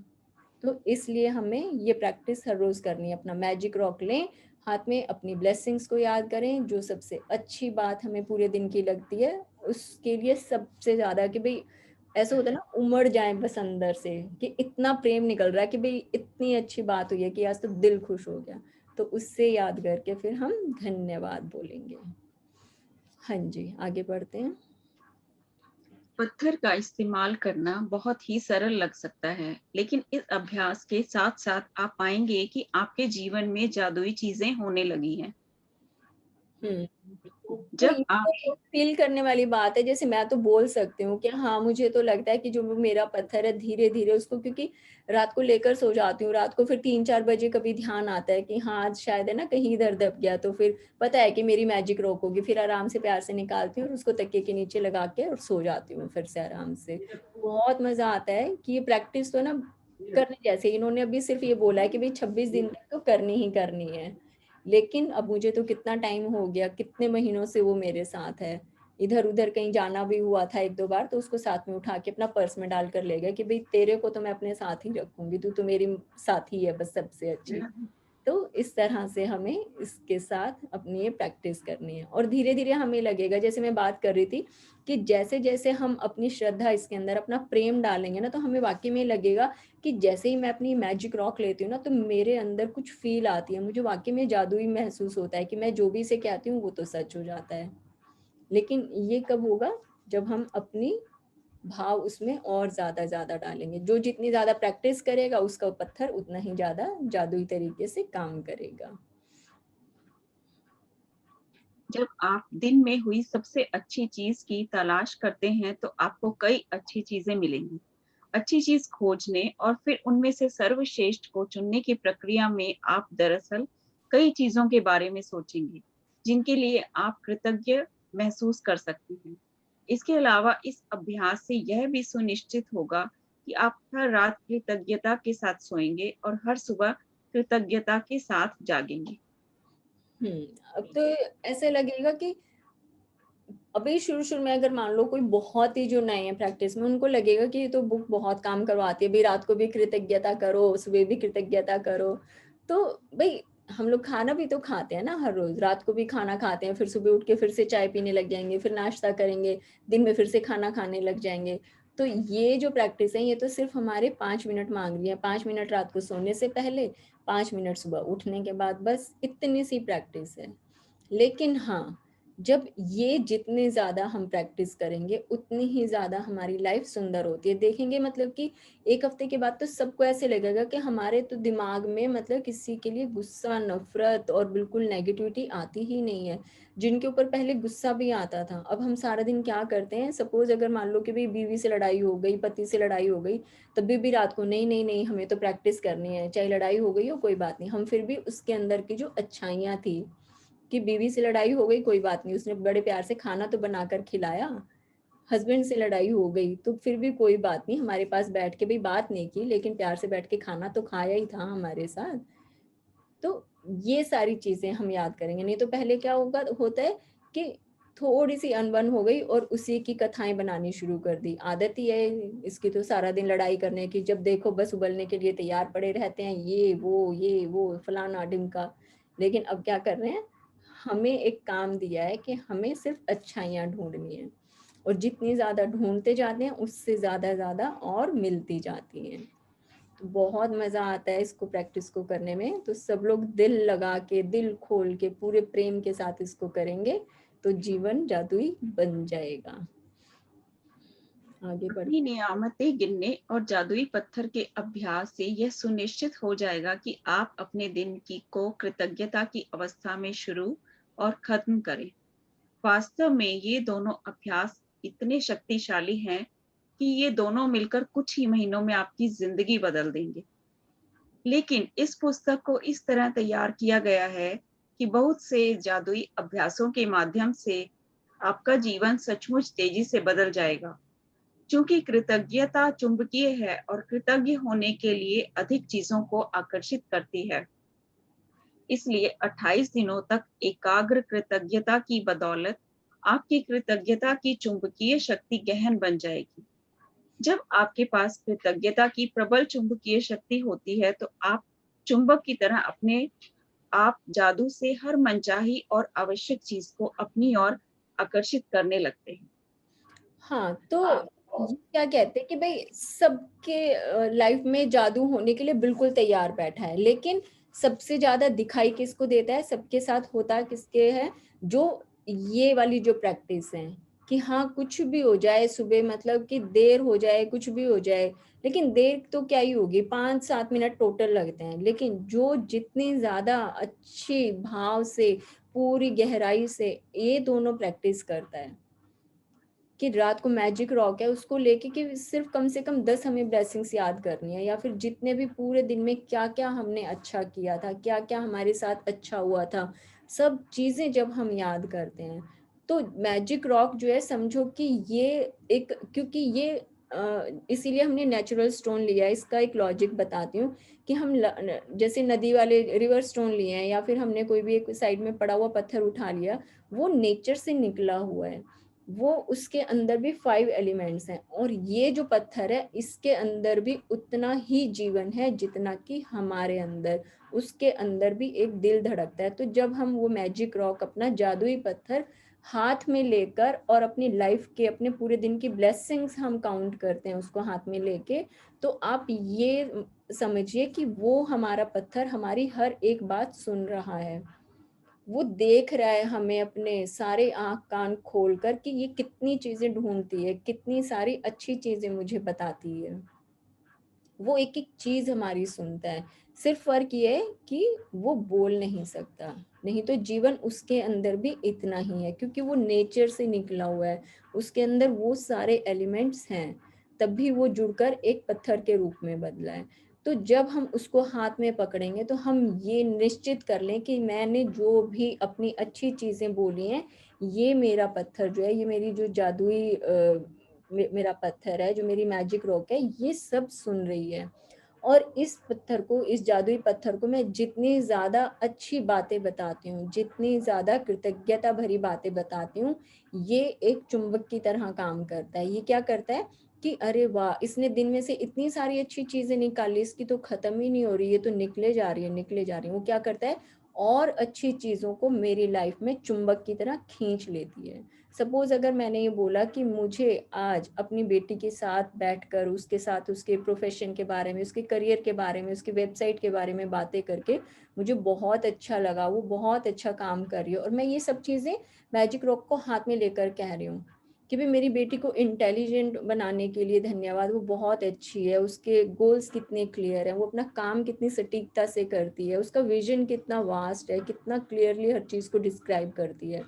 तो इसलिए हमें ये प्रैक्टिस हर रोज करनी है। अपना मैजिक रॉक लें हाथ में, अपनी ब्लेसिंग्स को याद करें, जो सबसे अच्छी बात हमें पूरे दिन की लगती है उसके लिए सबसे ज्यादा, कि भाई ऐसा होता है ना, उमड़ जाए बस अंदर से कि इतना प्रेम निकल रहा है कि भाई इतनी अच्छी बात हुई है कि आज तो दिल खुश हो गया, तो उससे याद करके फिर हम धन्यवाद बोलेंगे। हाँ जी, आगे बढ़ते हैं। पत्थर का इस्तेमाल करना बहुत ही सरल लग सकता है, लेकिन इस अभ्यास के साथ साथ आप पाएंगे कि आपके जीवन में जादुई चीजें होने लगी हैं। तो जब ये आप तो फील करने वाली बात है। जैसे मैं तो बोल सकती हूँ कि हाँ, मुझे तो लगता है कि जो मेरा पत्थर है धीरे धीरे उसको, क्योंकि रात को लेकर सो जाती हूँ, रात को फिर 3-4 बजे कभी ध्यान आता है कि हाँ आज शायद है ना कहीं इधर दब गया, तो फिर पता है कि मेरी मैजिक रॉक होगी, फिर आराम से प्यार से निकालती हूँ और उसको तकिए के नीचे लगा के और सो जाती हूँ फिर से आराम से। बहुत मजा आता है कि ये प्रैक्टिस तो ना करने जैसे, इन्होंने अभी सिर्फ ये बोला है कि भाई 26 दिन तक तो करनी ही करनी है, लेकिन अब मुझे तो कितना टाइम हो गया, कितने महीनों से वो मेरे साथ है। इधर उधर कहीं जाना भी हुआ था 1-2 बार, तो उसको साथ में उठा के अपना पर्स में डाल कर ले गया कि भाई तेरे को तो मैं अपने साथ ही रखूंगी, तू तो मेरी साथी है बस सबसे अच्छी। तो इस तरह से हमें इसके साथ अपनी ये प्रैक्टिस करनी है, और धीरे धीरे हमें लगेगा, जैसे मैं बात कर रही थी कि जैसे जैसे हम अपनी श्रद्धा इसके अंदर अपना प्रेम डालेंगे ना, तो हमें वाकई में लगेगा कि जैसे ही मैं अपनी मैजिक रॉक लेती हूँ ना, तो मेरे अंदर कुछ फील आती है, मुझे वाकई में जादुई महसूस होता है कि मैं जो भी इसे कहती हूँ वो तो सच हो जाता है। लेकिन ये कब होगा? जब हम अपनी भाव उसमें और ज्यादा डालेंगे। जो जितनी ज्यादा प्रैक्टिस करेगा उसका पत्थर उतना ही ज्यादा जादुई तरीके से काम करेगा। जब आप दिन में हुई सबसे अच्छी चीज की तलाश करते हैं तो आपको कई अच्छी चीजें मिलेंगी। अच्छी चीज खोजने और फिर उनमें से सर्वश्रेष्ठ को चुनने की प्रक्रिया में आप दरअसल कई चीजों के बारे में सोचेंगे जिनके लिए आप कृतज्ञ महसूस कर सकते हैं। इसके अलावा इस अभ्यास से यह भी सुनिश्चित होगा कि आप हर रात कृतज्ञता के साथ सोएंगे और हर सुबह कृतज्ञता के साथ जागेंगे। अब तो ऐसे लगेगा कि अभी शुरू-शुरू में अगर मान लो कोई बहुत ही जो नए हैं प्रैक्टिस में, उनको लगेगा कि ये तो बुक बहुत काम करवाती है, भई रात को भी कृतज्ञता करो, सुबह भी कृतज्ञता करो। तो भई हम लोग खाना भी तो खाते हैं ना हर रोज़, रात को भी खाना खाते हैं, फिर सुबह उठ के फिर से चाय पीने लग जाएँगे, फिर नाश्ता करेंगे, दिन में फिर से खाना खाने लग जाएँगे। तो ये जो प्रैक्टिस है, ये तो सिर्फ़ हमारे 5 मिनट माँग रही है, 5 मिनट रात को सोने से पहले, 5 मिनट सुबह उठने के बाद, बस इतनी सी प्रैक्टिस है। लेकिन हाँ, जब ये जितने ज़्यादा हम प्रैक्टिस करेंगे, उतनी ही ज़्यादा हमारी लाइफ सुंदर होती है। देखेंगे मतलब कि 1 हफ्ते के बाद तो सबको ऐसे लगेगा कि हमारे तो दिमाग में मतलब किसी के लिए गुस्सा, नफ़रत और बिल्कुल नेगेटिविटी आती ही नहीं है। जिनके ऊपर पहले गुस्सा भी आता था, अब हम सारा दिन क्या करते हैं, सपोज़ अगर मान लो कि भई बीवी से लड़ाई हो गई, पति से लड़ाई हो गई, तभी भी रात को नहीं, हमें तो प्रैक्टिस करनी है, चाहे लड़ाई हो गई हो कोई बात नहीं। हम फिर भी उसके अंदर की जो अच्छाइयाँ थी कि बीवी से लड़ाई हो गई कोई बात नहीं, उसने बड़े प्यार से खाना तो बनाकर खिलाया, हस्बैंड से लड़ाई हो गई तो फिर भी कोई बात नहीं, हमारे पास बैठ के भी बात नहीं की, लेकिन प्यार से बैठ के खाना तो खाया ही था हमारे साथ। तो ये सारी चीजें हम याद करेंगे, नहीं तो पहले क्या होता है कि थोड़ी सी अनबन हो गई और उसी की कथाएं बनानी शुरू कर दी। आदत ही है इसकी तो सारा दिन लड़ाई करने की, जब देखो बस उबलने के लिए तैयार पड़े रहते हैं, ये वो फलाना ढिमका। लेकिन अब क्या कर रहे हैं, हमें एक काम दिया है कि हमें सिर्फ अच्छाइयाँ ढूंढनी है, और जितनी ज्यादा ढूंढते जाते हैं उससे ज्यादा ज्यादा और मिलती जाती हैं। तो बहुत मजा आता है इसको प्रैक्टिस को करने में। तो सब लोग दिल लगा के, दिल खोल के, पूरे प्रेम के साथ इसको करेंगे तो जीवन जादुई बन जाएगा। आगे बढ़ अपनी नियामतें गिनने और जादुई पत्थर के अभ्यास से यह सुनिश्चित हो जाएगा कि आप अपने दिन की को कृतज्ञता की अवस्था में शुरू और खत्म करें। वास्तव में ये दोनों अभ्यास इतने शक्तिशाली हैं कि ये दोनों मिलकर कुछ ही महीनों में आपकी जिंदगी बदल देंगे। लेकिन इस पुस्तक को इस तरह तैयार किया गया है कि बहुत से जादुई अभ्यासों के माध्यम से आपका जीवन सचमुच तेजी से बदल जाएगा। चूंकि कृतज्ञता चुंबकीय है और कृतज्ञ होने के लिए अधिक चीजों को आकर्षित करती है, इसलिए 28 दिनों तक एकाग्र कृतज्ञता की बदौलत आपकी कृतज्ञता की चुंबकीय शक्ति गहन बन जाएगी। जब आपके पास कृतज्ञता की प्रबल चुंबकीय शक्ति होती है तो आप चुंबक की तरह अपने आप जादू से हर मनचाही और आवश्यक चीज को अपनी ओर आकर्षित करने लगते हैं। हाँ, तो ये क्या कहते हैं कि भाई सबके लाइफ में जादू होने के लिए बिल्कुल तैयार बैठा है, लेकिन सबसे ज्यादा दिखाई किसको देता है, सबके साथ होता किसके है, जो ये वाली जो प्रैक्टिस है कि हाँ कुछ भी हो जाए, सुबह मतलब कि देर हो जाए, कुछ भी हो जाए, लेकिन देर तो क्या ही होगी, 5-7 मिनट टोटल लगते हैं, लेकिन जो जितनी ज्यादा अच्छी भाव से पूरी गहराई से ये दोनों प्रैक्टिस करता है कि रात को मैजिक रॉक है उसको लेके कि सिर्फ कम से कम 10 हमें ब्लेसिंग्स याद करनी है, या फिर जितने भी पूरे दिन में क्या क्या हमने अच्छा किया था, क्या क्या हमारे साथ अच्छा हुआ था, सब चीजें जब हम याद करते हैं तो मैजिक रॉक जो है समझो कि ये एक, क्योंकि ये इसीलिए हमने नेचुरल स्टोन लिया है। इसका एक लॉजिक बताती हूँ कि हम जैसे नदी वाले रिवर स्टोन लिए हैं या फिर हमने कोई भी एक साइड में पड़ा हुआ पत्थर उठा लिया, वो नेचर से निकला हुआ है, वो उसके अंदर भी 5 एलिमेंट्स हैं, और ये जो पत्थर है इसके अंदर भी उतना ही जीवन है जितना कि हमारे अंदर, उसके अंदर भी एक दिल धड़कता है। तो जब हम वो मैजिक रॉक अपना जादुई पत्थर हाथ में लेकर और अपनी लाइफ के अपने पूरे दिन की ब्लेसिंग्स हम काउंट करते हैं उसको हाथ में लेके, तो आप ये समझिए कि वो हमारा पत्थर हमारी हर एक बात सुन रहा है, वो देख रहा है हमें अपने सारे आंख कान खोल कर कि ये कितनी चीजें ढूंढती है, कितनी सारी अच्छी चीजें मुझे बताती है, वो एक एक चीज हमारी सुनता है। सिर्फ फर्क ये है कि वो बोल नहीं सकता, नहीं तो जीवन उसके अंदर भी इतना ही है, क्योंकि वो नेचर से निकला हुआ है, उसके अंदर वो सारे एलिमेंट्स हैं, तब भी वो जुड़कर एक पत्थर के रूप में बदला है। तो जब हम उसको हाथ में पकड़ेंगे तो हम ये निश्चित कर लें कि मैंने जो भी अपनी अच्छी चीजें बोली हैं, ये मेरा पत्थर जो है, ये मेरी जो जादुई मेरा पत्थर है, जो मेरी मैजिक रॉक है, ये सब सुन रही है। और इस पत्थर को, इस जादुई पत्थर को मैं जितनी ज्यादा अच्छी बातें बताती हूँ, जितनी ज्यादा कृतज्ञता भरी बातें बताती हूँ, ये एक चुंबक की तरह काम करता है। ये क्या करता है कि अरे वाह, इसने दिन में से इतनी सारी अच्छी चीजें निकाली, इसकी तो खत्म ही नहीं हो रही है, तो निकले जा रही है, निकले जा रही है। वो क्या करता है, और अच्छी चीजों को मेरी लाइफ में चुंबक की तरह खींच लेती है। सपोज अगर मैंने ये बोला कि मुझे आज अपनी बेटी के साथ बैठकर उसके साथ उसके प्रोफेशन के बारे में, उसके करियर के बारे में, उसकी वेबसाइट के बारे में बातें करके मुझे बहुत अच्छा लगा, वो बहुत अच्छा काम कर रही है, और मैं ये सब चीज़ें मैजिक रॉक को हाथ में लेकर कह रही हूँ कि भाई मेरी बेटी को इंटेलिजेंट बनाने के लिए धन्यवाद, वो बहुत अच्छी है, उसके गोल्स कितने क्लियर हैं, वो अपना काम कितनी सटीकता से करती है, उसका विजन कितना वास्ट है, कितना क्लियरली हर चीज़ को डिस्क्राइब करती है।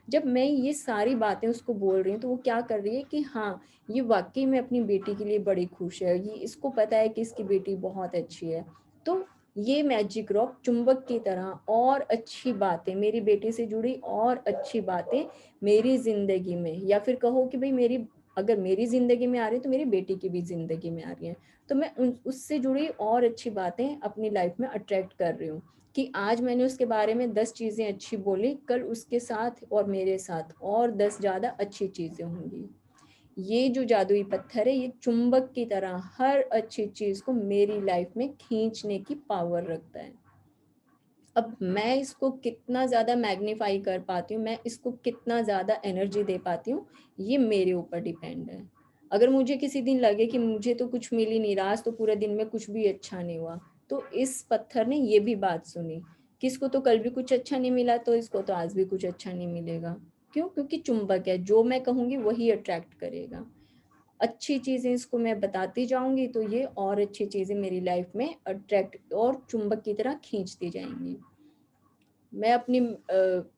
जब मैं ये सारी बातें उसको बोल रही हूँ तो वो क्या कर रही है कि हाँ, ये वाकई में अपनी बेटी के लिए बड़ी खुश है, ये इसको पता है कि इसकी बेटी बहुत अच्छी है। तो ये मैजिक रॉक चुंबक की तरह और अच्छी बातें, मेरी बेटी से जुड़ी और अच्छी बातें मेरी जिंदगी में, या फिर कहो कि भाई मेरी, अगर मेरी जिंदगी में आ रही है तो मेरी बेटी की भी जिंदगी में आ रही है, तो मैं उससे जुड़ी और अच्छी बातें अपनी लाइफ में अट्रैक्ट कर रही हूँ कि आज मैंने उसके बारे में 10 चीजें अच्छी बोली, कल उसके साथ और मेरे साथ और 10 ज्यादा अच्छी चीजें होंगी। ये जो जादुई पत्थर है, ये चुंबक की तरह हर अच्छी चीज को मेरी लाइफ में खींचने की पावर रखता है। अब मैं इसको कितना ज्यादा मैग्नीफाई कर पाती हूँ, मैं इसको कितना ज्यादा एनर्जी दे पाती हूँ, ये मेरे ऊपर डिपेंड है। अगर मुझे किसी दिन लगे कि मुझे तो कुछ मिल ही नहीं रहा, आज तो पूरे दिन में कुछ भी अच्छा नहीं हुआ, तो इस पत्थर ने ये भी बात सुनी कि इसको तो कल भी कुछ अच्छा नहीं मिला, तो इसको तो आज भी कुछ अच्छा नहीं मिलेगा। क्यों? क्योंकि चुंबक है, जो मैं कहूंगी वही अट्रैक्ट करेगा। अच्छी चीजें इसको मैं बताती जाऊंगी तो ये और अच्छी चीजें मेरी लाइफ में अट्रैक्ट और चुंबक की तरह खींचती जाएंगी। मैं अपनी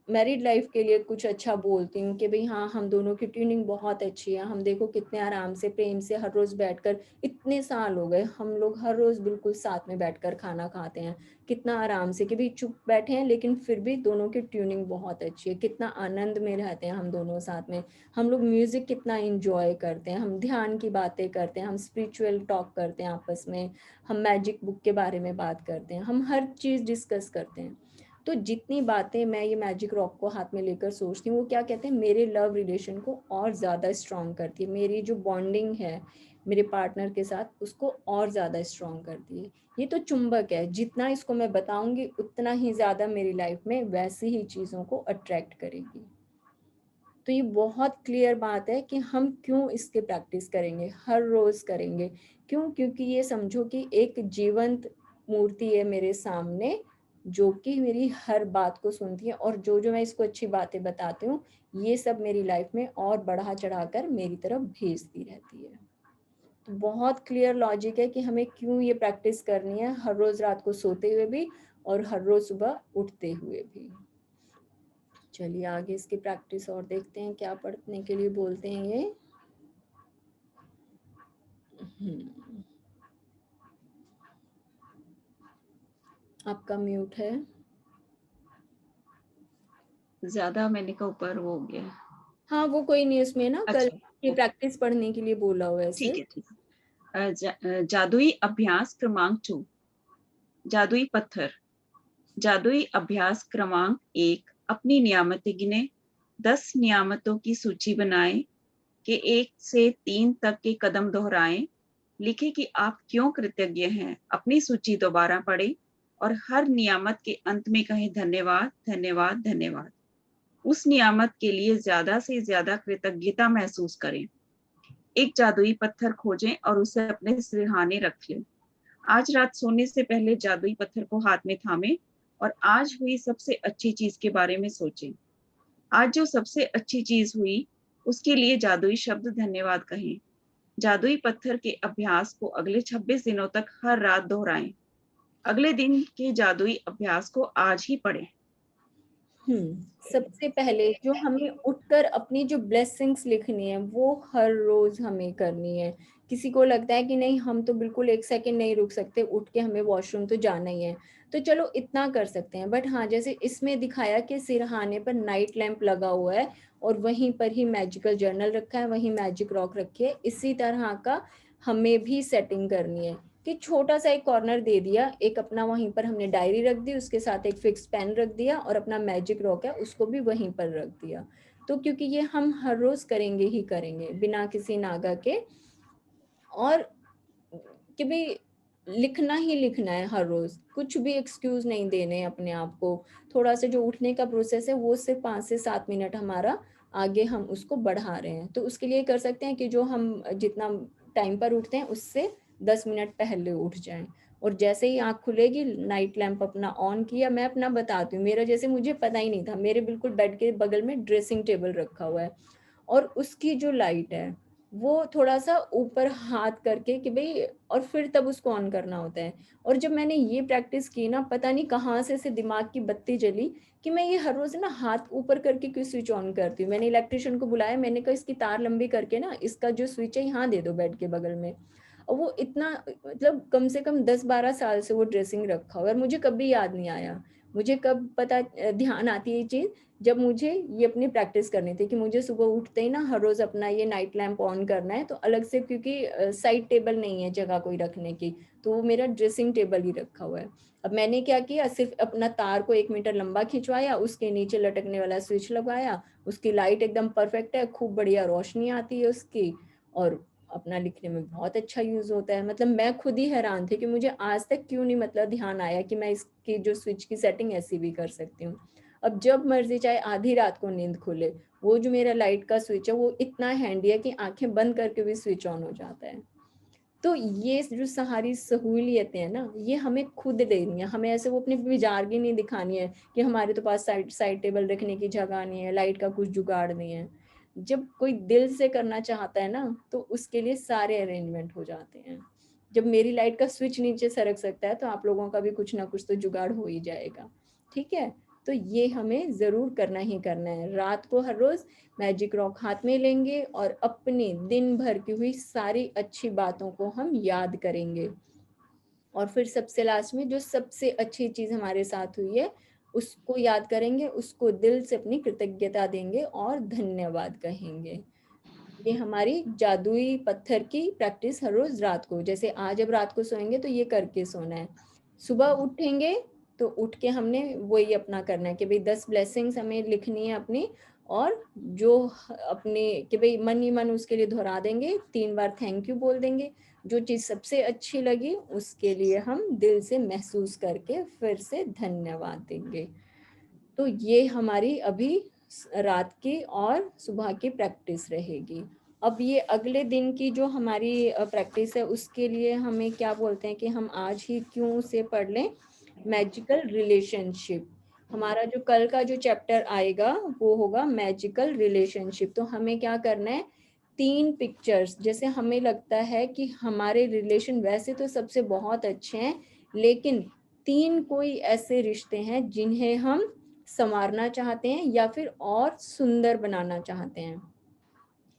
मैरिड लाइफ के लिए कुछ अच्छा बोलती हूँ कि भाई हाँ, हम दोनों की ट्यूनिंग बहुत अच्छी है। हम देखो कितने आराम से, प्रेम से हर रोज़ बैठकर, इतने साल हो गए हम लोग हर रोज़ बिल्कुल साथ में बैठकर खाना खाते हैं। कितना आराम से कि भाई चुप बैठे हैं लेकिन फिर भी दोनों की ट्यूनिंग बहुत अच्छी है। कितना आनंद में रहते हैं हम दोनों साथ में। हम लोग म्यूज़िक कितना एन्जॉय करते हैं, हम ध्यान की बातें करते हैं, हम स्पिरिचुअल टॉक करते हैं आपस में, हम मैजिक बुक के बारे में बात करते हैं, हम हर चीज़ डिस्कस करते हैं। तो जितनी बातें मैं ये मैजिक रॉक को हाथ में लेकर सोचती हूँ, वो क्या कहते हैं, मेरे लव रिलेशन को और ज़्यादा स्ट्रॉन्ग करती है। मेरी जो बॉन्डिंग है मेरे पार्टनर के साथ, उसको और ज़्यादा स्ट्रॉन्ग करती है। ये तो चुंबक है, जितना इसको मैं बताऊंगी उतना ही ज़्यादा मेरी लाइफ में वैसी ही चीज़ों को अट्रैक्ट करेगी। तो ये बहुत क्लियर बात है कि हम क्यों इसके प्रैक्टिस करेंगे, हर रोज़ करेंगे। क्यों? क्योंकि ये समझो कि एक जीवंत मूर्ति है मेरे सामने, जो कि मेरी हर बात को सुनती है, और जो जो मैं इसको अच्छी बातें बताती हूँ, ये सब मेरी लाइफ में और बढ़ा चढ़ाकर मेरी तरफ भेजती रहती है। तो बहुत क्लियर लॉजिक है कि हमें क्यों ये प्रैक्टिस करनी है, हर रोज़ रात को सोते हुए भी और हर रोज़ सुबह उठते हुए भी। चलिए आगे इसकी प्रैक्टिस और देखते हैं, क्या पढ़ने के लिए बोलते हैं ये। आपका म्यूट है। ज्यादा मैंने का ऊपर वो हो गया। हाँ वो कोई नहीं, उसमें ना कल अच्छा, की प्रैक्टिस पढ़ने के लिए बोला हुआ है ठीक सिर्फ। है, ठीक है। जादुई अभ्यास क्रमांक 2, जादुई पत्थर। जादुई अभ्यास क्रमांक 1, अपनी नियामतें गिने। 10 नियामतों की सूची बनाएं कि 1 से 3 तक के कदम दोहराएं। लिखें कि आप क्यों कृतज्ञ हैं। अपनी सूची दोबारा पढ़ें और हर नियामत के अंत में कहें धन्यवाद, धन्यवाद, धन्यवाद। उस नियामत के लिए ज्यादा से ज्यादा कृतज्ञता महसूस करें। एक जादुई पत्थर खोजें और उसे अपने सिरहाने रख लें। आज रात सोने से पहले जादुई पत्थर को हाथ में थामें और आज हुई सबसे अच्छी चीज के बारे में सोचें। आज जो सबसे अच्छी चीज हुई उसके लिए जादुई शब्द धन्यवाद कहें। जादुई पत्थर के अभ्यास को अगले 26 दिनों तक हर रात दोहराएं। अगले दिन के जादुई अभ्यास को आज ही पढ़ें। सबसे पहले जो हमें उठकर अपनी जो ब्लेसिंग्स लिखनी है वो हर रोज हमें करनी है। किसी को लगता है कि नहीं हम तो बिल्कुल एक सेकंड नहीं रुक सकते, उठ के हमें वॉशरूम तो जाना ही है, तो चलो इतना कर सकते हैं। बट हाँ, जैसे इसमें दिखाया कि सिरहाने पर नाइट लैंप लगा हुआ है और वहीं पर ही मैजिकल जर्नल रखा है, वहीं मैजिक रॉक रखी है, इसी तरह का हमें भी सेटिंग करनी है कि छोटा सा एक कॉर्नर दे दिया, एक अपना वहीं पर हमने डायरी रख दी, उसके साथ एक फिक्स पेन रख दिया और अपना मैजिक रॉक है उसको भी वहीं पर रख दिया। तो क्योंकि ये हम हर रोज करेंगे ही करेंगे बिना किसी नागा के, और कि भाई लिखना ही लिखना है हर रोज, कुछ भी एक्सक्यूज नहीं देने अपने आप को। थोड़ा सा जो उठने का प्रोसेस है वो सिर्फ 5 से 7 मिनट हमारा आगे हम उसको बढ़ा रहे हैं। तो उसके लिए कर सकते हैं कि जो हम जितना टाइम पर उठते हैं उससे 10 मिनट पहले उठ जाएं, और जैसे ही आँख खुलेगी नाइट लैंप अपना ऑन किया। मैं अपना बताती हूँ, मेरा जैसे मुझे पता ही नहीं था, मेरे बिल्कुल बेड के बगल में ड्रेसिंग टेबल रखा हुआ है और उसकी जो लाइट है वो थोड़ा सा ऊपर हाथ करके कि भाई, और फिर तब उसको ऑन करना होता है। और जब मैंने ये प्रैक्टिस की ना, पता नहीं कहाँ से दिमाग की बत्ती जली कि मैं ये हर रोज ना हाथ ऊपर करके क्यों स्विच ऑन करती हूँ। मैंने इलेक्ट्रिशियन को बुलाया, मैंने कहा इसकी तार लंबी करके ना इसका जो स्विच है यहाँ दे दो बेड के बगल में। और वो इतना, मतलब कम से कम 10-12 साल से वो ड्रेसिंग रखा हुआ है और मुझे कभी याद नहीं आया। मुझे कब पता ध्यान आती है ये चीज, जब मुझे ये अपनी प्रैक्टिस करनी थी कि मुझे सुबह उठते ही ना हर रोज अपना ये नाइट लैंप ऑन करना है। तो अलग से, क्योंकि साइड टेबल नहीं है जगह कोई रखने की, तो वो मेरा ड्रेसिंग टेबल ही रखा हुआ है। अब मैंने क्या किया, सिर्फ अपना तार को 1 मीटर लंबा खिंचवाया, उसके नीचे लटकने वाला स्विच लगाया, उसकी लाइट एकदम परफेक्ट है, खूब बढ़िया रोशनी आती है उसकी, और अपना लिखने में बहुत अच्छा यूज होता है। मतलब मैं खुद ही हैरान थी कि मुझे आज तक क्यों नहीं मतलब ध्यान आया कि मैं इसकी जो स्विच की सेटिंग ऐसी भी कर सकती हूँ। अब जब मर्जी, चाहे आधी रात को नींद खुले, वो जो मेरा लाइट का स्विच है वो इतना हैंडी है कि आंखें बंद करके भी स्विच ऑन हो जाता है। तो ये जो सारी सहूलियतें हैं ना, ये हमें खुद देनी है। हमें ऐसे वो अपनी विजारगी नहीं दिखानी है कि हमारे तो पास साइड टेबल रखने की जगह नहीं है, लाइट का कुछ जुगाड़ नहीं है। जब कोई दिल से करना चाहता है ना, तो उसके लिए सारे अरेंजमेंट हो जाते हैं। जब मेरी लाइट का स्विच नीचे सरक सकता है तो आप लोगों का भी कुछ ना कुछ तो जुगाड़ हो ही जाएगा। ठीक है, तो ये हमें जरूर करना ही करना है। रात को हर रोज मैजिक रॉक हाथ में लेंगे और अपने दिन भर की हुई सारी अच्छी बातों को हम याद करेंगे, और फिर सबसे लास्ट में जो सबसे अच्छी चीज हमारे साथ हुई है उसको याद करेंगे, उसको दिल से अपनी कृतज्ञता देंगे और धन्यवाद कहेंगे। ये हमारी जादुई पत्थर की प्रैक्टिस हर रोज रात को, जैसे आज अब रात को सोएंगे तो ये करके सोना है। सुबह उठेंगे तो उठ के हमने वही अपना करना है कि भाई 10 ब्लेसिंग्स हमें लिखनी है अपनी, और जो अपने कि भाई मन ही मन उसके लिए दोहरा देंगे, 3 बार थैंक यू बोल देंगे। जो चीज सबसे अच्छी लगी उसके लिए हम दिल से महसूस करके फिर से धन्यवाद देंगे। तो ये हमारी अभी रात की और सुबह की प्रैक्टिस रहेगी। अब ये अगले दिन की जो हमारी प्रैक्टिस है उसके लिए हमें क्या बोलते हैं कि हम आज ही क्यों से पढ़ लें मैजिकल रिलेशनशिप। हमारा जो कल का जो चैप्टर आएगा वो होगा मैजिकल रिलेशनशिप। तो हमें क्या करना है, 3 पिक्चर्स, जैसे हमें लगता है कि हमारे रिलेशन वैसे तो सबसे बहुत अच्छे हैं, लेकिन 3 कोई ऐसे रिश्ते हैं जिन्हें हम संवारना चाहते हैं या फिर और सुंदर बनाना चाहते हैं,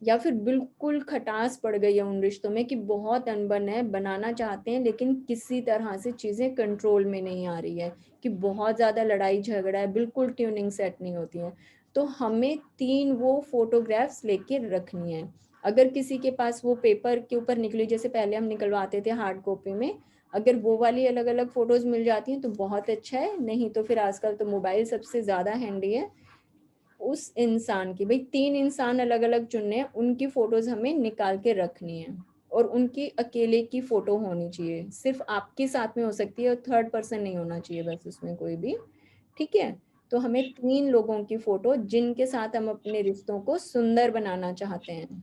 या फिर बिल्कुल खटास पड़ गई है उन रिश्तों में कि बहुत अनबन है, बनाना चाहते हैं लेकिन किसी तरह से चीजें कंट्रोल में नहीं आ रही है, कि बहुत ज्यादा लड़ाई झगड़ा है, बिल्कुल ट्यूनिंग सेट नहीं होती है। तो हमें 3 वो फोटोग्राफ्स लेके रखनी है। अगर किसी के पास वो पेपर के ऊपर निकली, जैसे पहले हम निकलवाते थे हार्ड कॉपी में, अगर वो वाली अलग अलग फोटोज मिल जाती हैं तो बहुत अच्छा है, नहीं तो फिर आजकल तो मोबाइल सबसे ज्यादा हैंडी है। उस इंसान की, भाई 3 इंसान अलग अलग चुनने हैं, उनकी फोटोज हमें निकाल के रखनी है, और उनकी अकेले की फोटो होनी चाहिए, सिर्फ आपके साथ में हो सकती है और थर्ड पर्सन नहीं होना चाहिए बस उसमें कोई भी, ठीक है। तो हमें 3 लोगों की फोटो जिनके साथ हम अपने रिश्तों को सुंदर बनाना चाहते हैं।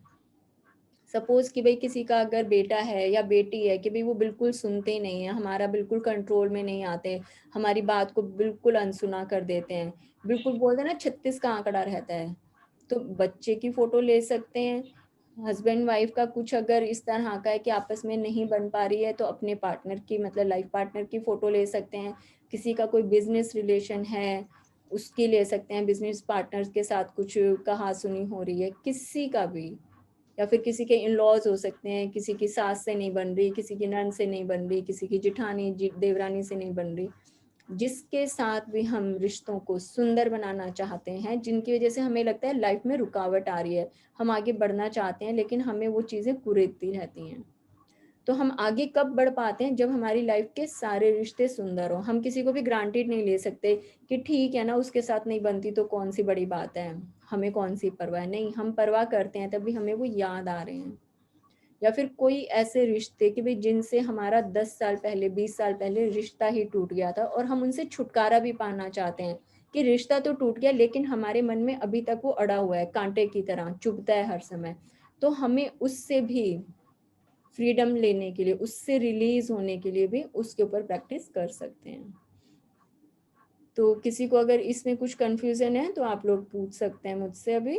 सपोज कि भाई किसी का अगर बेटा है या बेटी है कि भाई वो बिल्कुल सुनते ही नहीं है, हमारा बिल्कुल कंट्रोल में नहीं आते, हमारी बात को बिल्कुल अनसुना कर देते हैं, बिल्कुल बोलते हैं ना 36 का आंकड़ा रहता है, तो बच्चे की फोटो ले सकते हैं। हस्बैंड वाइफ का कुछ अगर इस तरह का है कि आपस में नहीं बन पा रही है तो अपने पार्टनर की, मतलब लाइफ पार्टनर की फोटो ले सकते हैं। किसी का कोई बिजनेस रिलेशन है उसकी ले सकते हैं, बिजनेस पार्टनर के साथ कुछ कहा सुनी हो रही है किसी का भी, या फिर किसी के इन लॉज हो सकते हैं, किसी की सास से नहीं बन रही, किसी की नंद से नहीं बन रही, किसी की जिठानी देवरानी से नहीं बन रही, जिसके साथ भी हम रिश्तों को सुंदर बनाना चाहते हैं, जिनकी वजह से हमें लगता है लाइफ में रुकावट आ रही है, हम आगे बढ़ना चाहते हैं लेकिन हमें वो चीजें कुरेदती रहती हैं। तो हम आगे कब बढ़ पाते हैं, जब हमारी लाइफ के सारे रिश्ते सुंदर हो। हम किसी को भी ग्रांटेड नहीं ले सकते कि ठीक है ना उसके साथ नहीं बनती तो कौन सी बड़ी बात है, हमें कौन सी परवाह, नहीं, हम परवाह करते हैं तभी हमें वो याद आ रहे हैं। या फिर कोई ऐसे रिश्ते कि भाई जिनसे हमारा 10 साल पहले 20 साल पहले रिश्ता ही टूट गया था और हम उनसे छुटकारा भी पाना चाहते हैं, कि रिश्ता तो टूट गया लेकिन हमारे मन में अभी तक वो अड़ा हुआ है, कांटे की तरह चुभता है हर समय, तो हमें उससे भी फ्रीडम लेने के लिए, उससे रिलीज होने के लिए भी उसके ऊपर प्रैक्टिस कर सकते हैं। तो किसी को अगर इसमें कुछ कंफ्यूजन है तो आप लोग पूछ सकते हैं मुझसे अभी।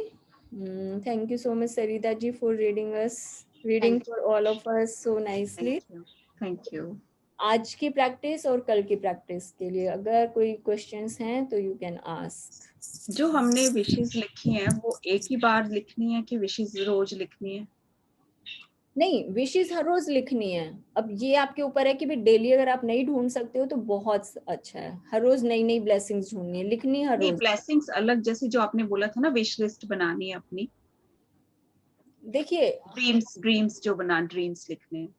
Thank you so much Sarita ji for reading for all of us so nicely. Thank you. आज की प्रैक्टिस और कल की प्रैक्टिस के लिए अगर कोई क्वेश्चंस हैं तो यू कैन आस्क। जो हमने विशेष लिखी हैं वो एक ही बार लिखनी है कि विशेष रोज लिखनी है? नहीं, विशेष हर रोज लिखनी है। अब ये आपके ऊपर है कि भाई डेली अगर आप नहीं ढूंढ सकते हो तो बहुत अच्छा है, हर रोज नई नई ब्लेसिंग्स ढूंढनी है, लिखनी हर नहीं, रोज। ब्लेसिंग्स अलग, जैसे जो आपने बोला था ना विश लिस्ट बनानी है अपनी, देखिए ड्रीम्स जो बना, ड्रीम्स लिखने हैं।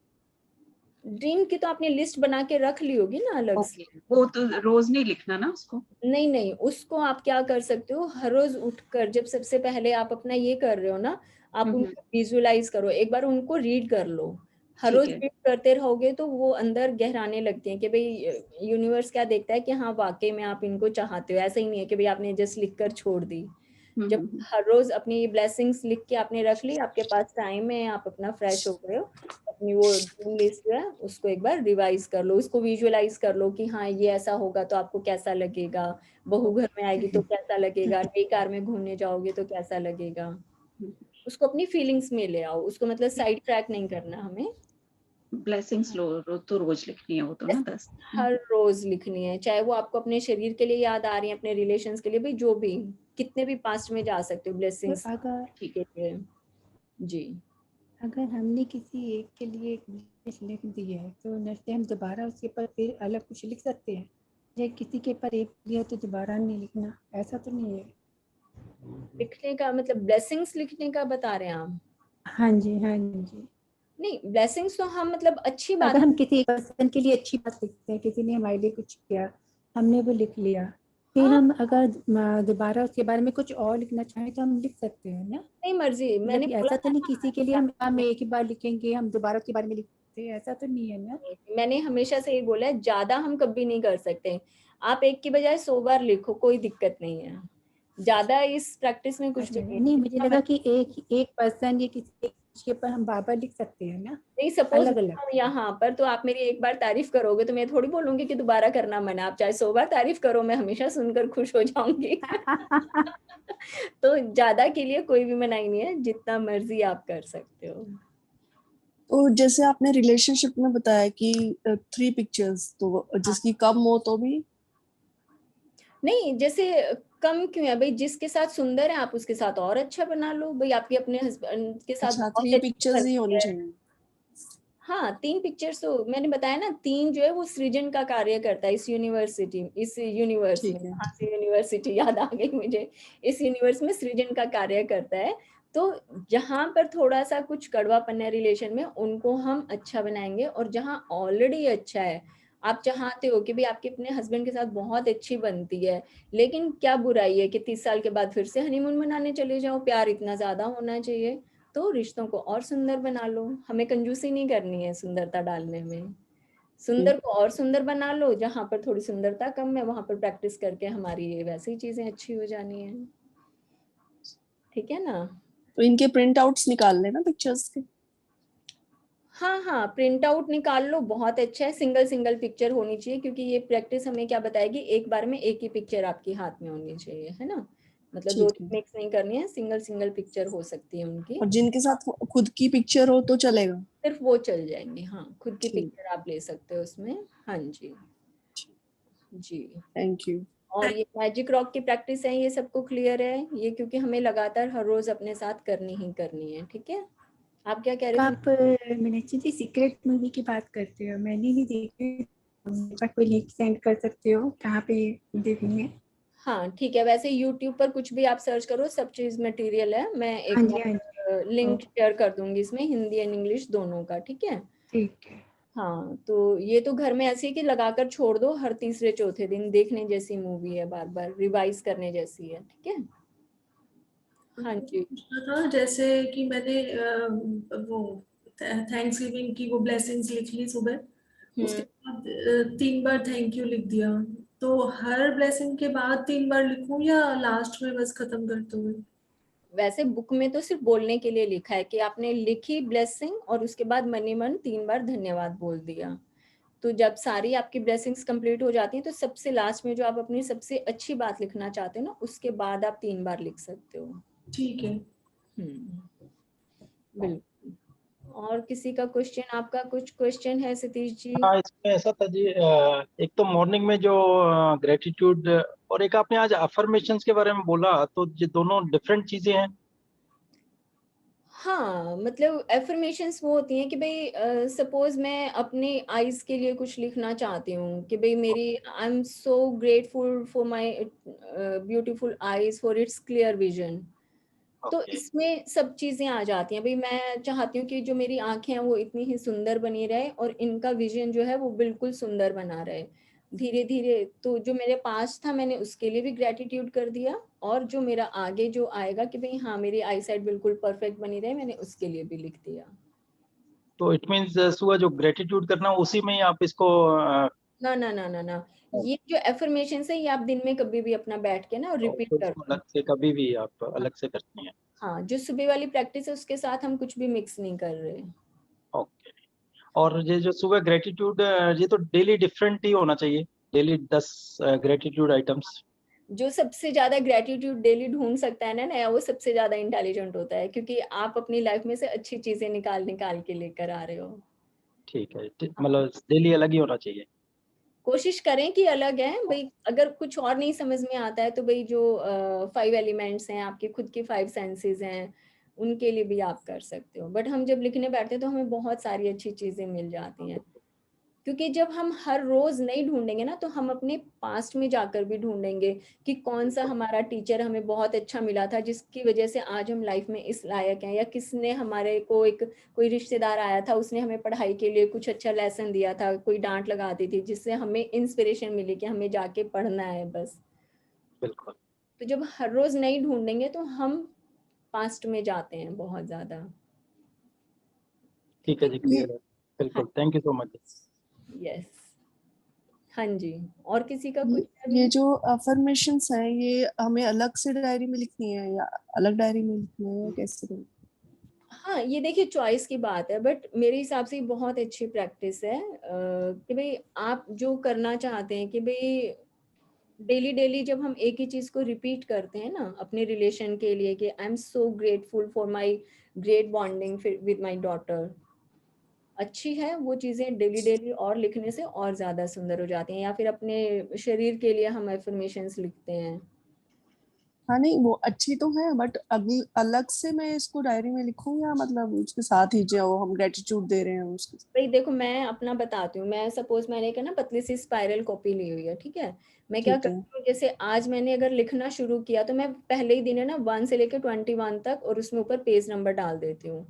ड्रीम की तो आपने लिस्ट बना के रख ली होगी ना अलग से। वो तो रोज नहीं लिखना ना उसको? नहीं नहीं, उसको आप क्या कर सकते हो, हर रोज उठकर जब सबसे पहले आप अपना ये कर रहे हो ना, आप उनको विजुलाइज करो, एक बार उनको रीड कर लो। हर रोज रीड करते रहोगे तो वो अंदर गहराने लगती हैं कि भाई यूनिवर्स क्या देखता है कि हाँ वाकई में आप इनको चाहते हो, ऐसा ही नहीं है कि भाई आपने जस्ट लिख कर छोड़ दी। जब हर रोज अपनी ये ब्लेसिंग्स लिख के आपने रख ली, आपके पास टाइम है, आप अपना फ्रेश हो गए हो, अपनी वो ड्रीम लिस्ट है उसको एक बार रिवाइज कर लो, उसको विजुअलाइज कर लो कि हाँ ये ऐसा होगा तो आपको कैसा लगेगा, बहू घर में आएगी तो कैसा लगेगा, नई कार में घूमने जाओगे तो कैसा लगेगा, उसको अपनी फीलिंग्स में ले आओ, उसको मतलब साइड ट्रैक नहीं करना हमें। ब्लेसिंग्स तो रोज लिखनी है वो तो ना 10 हर रोज लिखनी है, चाहे वो आपको अपने शरीर के लिए याद आ रही है, अपने रिलेशंस के लिए भी, जो भी, कितने भी पास्ट में जा सकते हो ब्लेसिंग्स अगर ठीक है जी। अगर हमने किसी एक के लिए एक विश लिख दी है तो नेक्स्ट टाइम दोबारा उसके ऊपर फिर अलग कुछ लिख सकते हैं, या किसी के ऊपर एक लिया तो दोबारा नहीं लिखना, ऐसा तो नहीं है? लिखने का मतलब ब्लेसिंग्स लिखने का बता रहे हैं आप? हाँ जी, हाँ जी। नहीं, ब्लेसिंग्स तो हम मतलब अच्छी बात अगर हम किसी एक पर्सन के लिए अच्छी बात लिखते हैं, किसी ने हमारे लिए कुछ किया, हमने वो लिख लिया, फिर हाँ, हम अगर दोबारा उसके बारे में कुछ और लिखना चाहें तो हम लिख सकते हैं ना? नहीं मर्जी, मैंने मतलब बोला ऐसा तो था नहीं ना, किसी के लिए हम एक ही बार लिखेंगे, हम दोबारा उसके बारे में लिखते हैं, ऐसा तो नहीं है ना? मैंने हमेशा से ये बोला है, ज्यादा हम कभी नहीं कर सकते। आप एक की बजाय 100 बार लिखो, कोई दिक्कत नहीं है, ज्यादा इस प्रैक्टिस में कुछ अच्छा, भी नहीं नहीं है। मुझे लगा कि एक पर्सन या किसी के ऊपर हम बार बार लिख सकते हैं ना, नहीं, सपोज अलग अलग। यहाँ पर तो आप मेरी एक बार तारीफ करोगे तो मैं थोड़ी बोलूंगी कि दोबारा करना मना, आप चाहे 100 बार तारीफ करो, मैं हमेशा सुनकर खुश हो जाऊंगी। तो ज्यादा के लिए कोई भी मनाही नहीं है, जितना मर्जी आप कर सकते हो। तो जैसे आपने रिलेशनशिप में बताया कि 3 पिक्चर्स, तो जिसकी कम हो तो भी? नहीं, जैसे कम क्यों है भाई, जिसके साथ सुंदर है आप उसके साथ और अच्छा बना लो भाई, आपके अपने हस्बैंड के साथ अच्छा, बहुत 3 अच्छी पिक्चर्स ही बनती होनी है। चाहिए। हाँ, 3 पिक्चर्स तो मैंने बताया ना, 3 जो है वो सृजन का कार्य करता है इस यूनिवर्सिटी, इस यूनिवर्स में, ठीक है। कहाँ से यूनिवर्सिटी याद आ गई मुझे, इस यूनिवर्स में सृजन का कार्य करता है। तो जहां पर थोड़ा सा कुछ कड़वापन है रिलेशन में, उनको हम अच्छा बनाएंगे, और जहां ऑलरेडी अच्छा है, आप चाहते हो कि भी आपके अपने हस्बैंड के साथ बहुत अच्छी बनती है, लेकिन क्या बुराई है कि 30 साल के बाद फिर से हनीमून मनाने चले जाओ, प्यार इतना ज्यादा होना चाहिए, तो रिश्तों को और सुंदर बना लो। हमें कंजूसी नहीं करनी है सुंदरता डालने में, सुंदर को और सुंदर बना लो, जहां पर थोड़ी सुंदरता कम है वहां पर प्रैक्टिस करके हमारी ये वैसे ही चीजें अच्छी हो जानी है, ठीक है ना? तो इनके प्रिंट आउट्स निकाल लेना पिक्चर्स के। हाँ हाँ, प्रिंट आउट निकाल लो, बहुत अच्छा है, सिंगल सिंगल पिक्चर होनी चाहिए, क्योंकि ये प्रैक्टिस हमें क्या बताएगी, एक बार में एक ही पिक्चर आपके हाथ में होनी चाहिए, है ना? मतलब दो ठीक है। मिक्स नहीं करनी है, सिंगल सिंगल पिक्चर हो सकती है उनकी, और जिनके साथ खुद की पिक्चर हो तो चलेगा? सिर्फ वो चल जाएंगे। हाँ, खुद की ठीक। पिक्चर आप ले सकते हो उसमें। हाँ जी जी। Thank you. और ये मैजिक रॉक की प्रैक्टिस है, ये सबको क्लियर है ये, क्योंकि हमें लगातार हर रोज अपने साथ करनी ही करनी है, ठीक है? आप क्या कह तो रहे थे? आप मीनाक्षी जी सीक्रेट मूवी की बात करते हो, मैंने नहीं देखी, मेरे पास कोई लिंक सेंड कर सकते हो कहाँ पे देखनी है? हाँ ठीक है, वैसे YouTube पर कुछ भी आप सर्च करो, सब चीज मटेरियल है, मैं एक हाँ जी, हाँ जी। लिंक ओके, शेयर कर दूंगी इसमें, हिंदी एंड इंग्लिश दोनों का, ठीक है? ठीक है। हाँ, तो ये तो घर में ऐसे ही कि लगाकर छोड़ दो, हर तीसरे चौथे दिन देखने जैसी मूवी है, बार बार रिवाइज करने जैसी है, ठीक है? हाँ मुझे जी। पूछना था, जैसे कि मैंने वो थैंक्स गिविंग की वो ब्लेसिंग्स लिख ली सुबह, उसके बाद 3 बार थैंक यू लिख दिया, तो हर ब्लेसिंग के बाद 3 बार लिखूं या लास्ट में बस खत्म करते हुए? वैसे बुक में तो सिर्फ बोलने के लिए लिखा है कि आपने लिखी ब्लेसिंग और उसके बाद मन ही मन 3 बार धन्यवाद बोल दिया। तो जब सारी आपकी ब्लेसिंग्स कंप्लीट हो जाती हैं तो सबसे लास्ट में जो आप अपनी सबसे अच्छी बात लिखना चाहते हो ना, उसके बाद आप 3 बार लिख सकते हो। ठीक है। बिल्कुल। और किसी का क्वेश्चन, आपका कुछ क्वेश्चन है सतीश जी? हाँ, इसमें ऐसा था जी, एक तो मॉर्निंग में जो ग्रेटिट्यूड, और एक आपने आज अफर्मेशंस के बारे में बोला, तो ये दोनों डिफरेंट चीजें हैं। हाँ, मतलब एफर्मेशंस वो होती हैं कि भाई सपोज मैं अपने आईज के लिए कुछ लिखना चाहती हूँ कि भाई मेरी, I am so grateful for my beautiful eyes for its clear vision. तो ओके। इसमें सब चीजें आ जाती हैं भाई, मैं चाहती हूँ कि जो मेरी आंखें हैं वो इतनी ही सुंदर बनी रहे और इनका विजन जो है वो बिल्कुल सुंदर बना रहे धीरे धीरे। तो जो मेरे पास था मैंने उसके लिए भी ग्रेटिट्यूड कर दिया, और जो मेरा आगे जो आएगा कि भाई हाँ मेरी आई साइट बिल्कुल परफेक्ट बनी रहे, मैंने उसके लिए भी लिख दिया। तो इट मीन्स सुबह जो ग्रेटिट्यूड करना उसी में ही आप इसको ना ना ना ना ना, ये जो एफर्मेशन है ये आप दिन में कभी भी अपना बैठ के ना रिपीट फिर कर इसको लो। अलग से कभी भी आप हाँ अलग से करती हैं? हाँ, जो सुबह वाली प्रैक्टिस है उसके साथ हम कुछ भी मिक्स नहीं कर रहे। ओके। और ये जो सुबह ग्रेटिट्यूड, ये तो डेली डिफरेंट ही होना चाहिए, डेली 10 ग्रेटिट्यूड आइटम्स। जो सबसे ज्यादा ग्रेटिट्यूड डेली ढूंढ सकता है ना नया, वो सबसे ज्यादा इंटेलिजेंट होता है, क्योंकि आप अपनी लाइफ में से अच्छी चीजें निकाल निकाल के लेकर आ रहे हो। ठीक है, मतलब डेली अलग ही होना चाहिए। कोशिश करें कि अलग है भाई। अगर कुछ और नहीं समझ में आता है तो भाई जो 5 एलिमेंट्स हैं, आपके खुद के 5 सेंसेस हैं, उनके लिए भी आप कर सकते हो। बट हम जब लिखने बैठते हैं तो हमें बहुत सारी अच्छी चीजें मिल जाती हैं, क्योंकि जब हम हर रोज नहीं ढूंढेंगे ना तो हम अपने पास्ट में जाकर भी ढूंढेंगे कि कौन सा हमारा टीचर हमें बहुत अच्छा मिला था जिसकी वजह से आज हम लाइफ में इस लायक हैं, या किसने हमारे को कोई रिश्तेदार आया था, उसने हमें पढ़ाई के लिए कुछ अच्छा लेसन दिया था, कोई डांट लगाती थी जिससे हमें इंस्पिरेशन मिली कि हमें जाके पढ़ना है बस। बिल्कुल। तो जब हर रोज नहीं ढूंढेंगे तो हम पास्ट में जाते हैं बहुत ज्यादा। ठीक है जी, क्लियर है। हाँ, बिल्कुल, thank you so much. Yes, हाँ जी। और किसी का ये, कुछ ये जो अफर्मेशंस हैं ये हमें अलग से डायरी में लिखनी है या अलग डायरी में लिखनी है, या कैसे करनी? हाँ, ये देखिए चॉइस की बात है, बट मेरे हिसाब से बहुत अच्छी प्रैक्टिस है कि भाई आप जो करना चाहते हैं कि भाई डेली डेली जब हम एक ही चीज को रिपीट करते हैं ना अपने रिलेशन के लिए कि I am so grateful for my great bonding with my daughter, अच्छी है वो चीजें डेली डेली और लिखने से और ज्यादा सुंदर हो जाती हैं। या फिर अपने शरीर के लिए हम एफर्मेशंस लिखते हैं। हाँ नहीं वो अच्छी तो है, बट अभी अलग से मैं इसको डायरी में लिखूं या मतलब उसके साथ ही जो हम ग्रेटिट्यूड दे रहे हैं उसके साथ? भाई देखो मैं अपना बताती हूँ। मैं सपोज मैंने एक ना पतली सी स्पाइरल कॉपी ली हुई है, ठीक है। मैं क्या ठीक है। करती हूँ, जैसे आज मैंने अगर लिखना शुरू किया तो मैं पहले ही दिन है ना 1 से लेकर 21 तक, और उसमें ऊपर पेज नंबर डाल देती हूँ।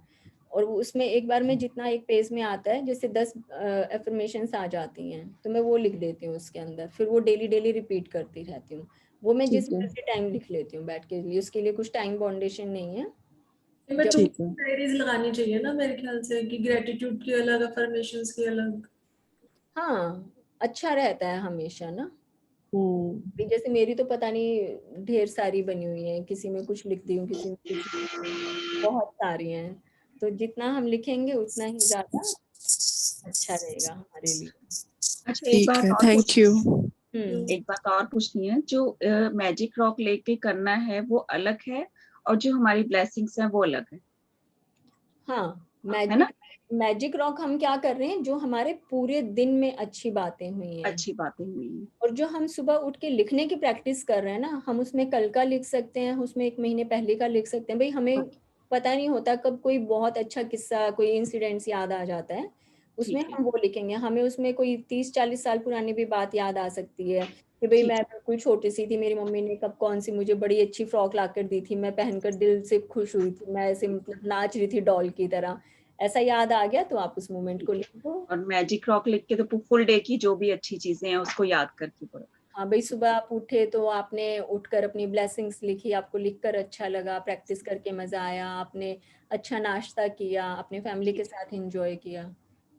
और उसमें एक बार में जितना एक पेज में आता है, जैसे 10 एफर्मेशंस आ जाती हैं तो मैं वो लिख देती हूँ उसके अंदर। फिर वो डेली डेली रिपीट करती रहती हूँ। वो मैं जिस ठीक है। मर्जी टाइम लिख लेती हूँ बैठ के लिए, उसके लिए कुछ टाइम बाउंडेशन नहीं है। मैं जब टू ठीक है। डायरीज लगानी चाहिए ना मेरे ख्याल से, कि ग्रेटिट्यूड की अलग, अफर्मेशंस की अलग। हाँ, अच्छा रहता है हमेशा ना। हम्म। जैसे मेरी तो पता नहीं ढेर सारी बनी हुई हैं, किसी में कुछ लिख दी हूँ, किसी में कुछ लिख दी हूँ, बहुत सारी हैं। तो जितना हम लिखेंगे उतना ही ज्यादा अच्छा रहेगा हमारे लिए। अच्छा, एक ठीक बात है, और थैंक यू। एक बात और पूछनी है। जो मैजिक रॉक लेके करना है वो अलग है, और जो हमारी ब्लेसिंग्स हैं वो अलग है हाँ, ना? मैजिक रॉक हम क्या कर रहे हैं, जो हमारे पूरे दिन में अच्छी बातें हुई हैं, अच्छी बातें हुई हैं। और जो हम सुबह उठ के लिखने की प्रैक्टिस कर रहे हैं ना, हम उसमें कल का लिख सकते हैं, उसमें 1 महीने पहले का लिख सकते हैं। भाई हमें पता नहीं होता कब कोई बहुत अच्छा किस्सा, कोई इंसिडेंट्स याद आ जाता है, उसमें ठीक है। हम वो लिखेंगे। हमें उसमें कोई 30-40 साल पुरानी भी बात याद आ सकती है कि भाई मैं ठीक बिल्कुल छोटी सी थी, मेरी मम्मी ने कब कौन सी मुझे बड़ी अच्छी फ्रॉक ला कर दी थी, मैं पहनकर दिल से खुश हुई थी, मैं ऐसे मतलब नाच रही थी डॉल की तरह, ऐसा याद आ गया तो आप उस मोमेंट को ठीक है। लिख दो। और मैजिक रॉक लिख के तो फुल डे की जो भी अच्छी चीजें हैं उसको याद करके पढ़ो। हाँ भाई, सुबह आप उठे तो आपने उठकर अपनी ब्लेसिंग्स लिखी, आपको लिखकर अच्छा लगा, प्रैक्टिस करके मजा आया, आपने अच्छा नाश्ता किया, अपने फैमिली के ठीक साथ एंजॉय किया,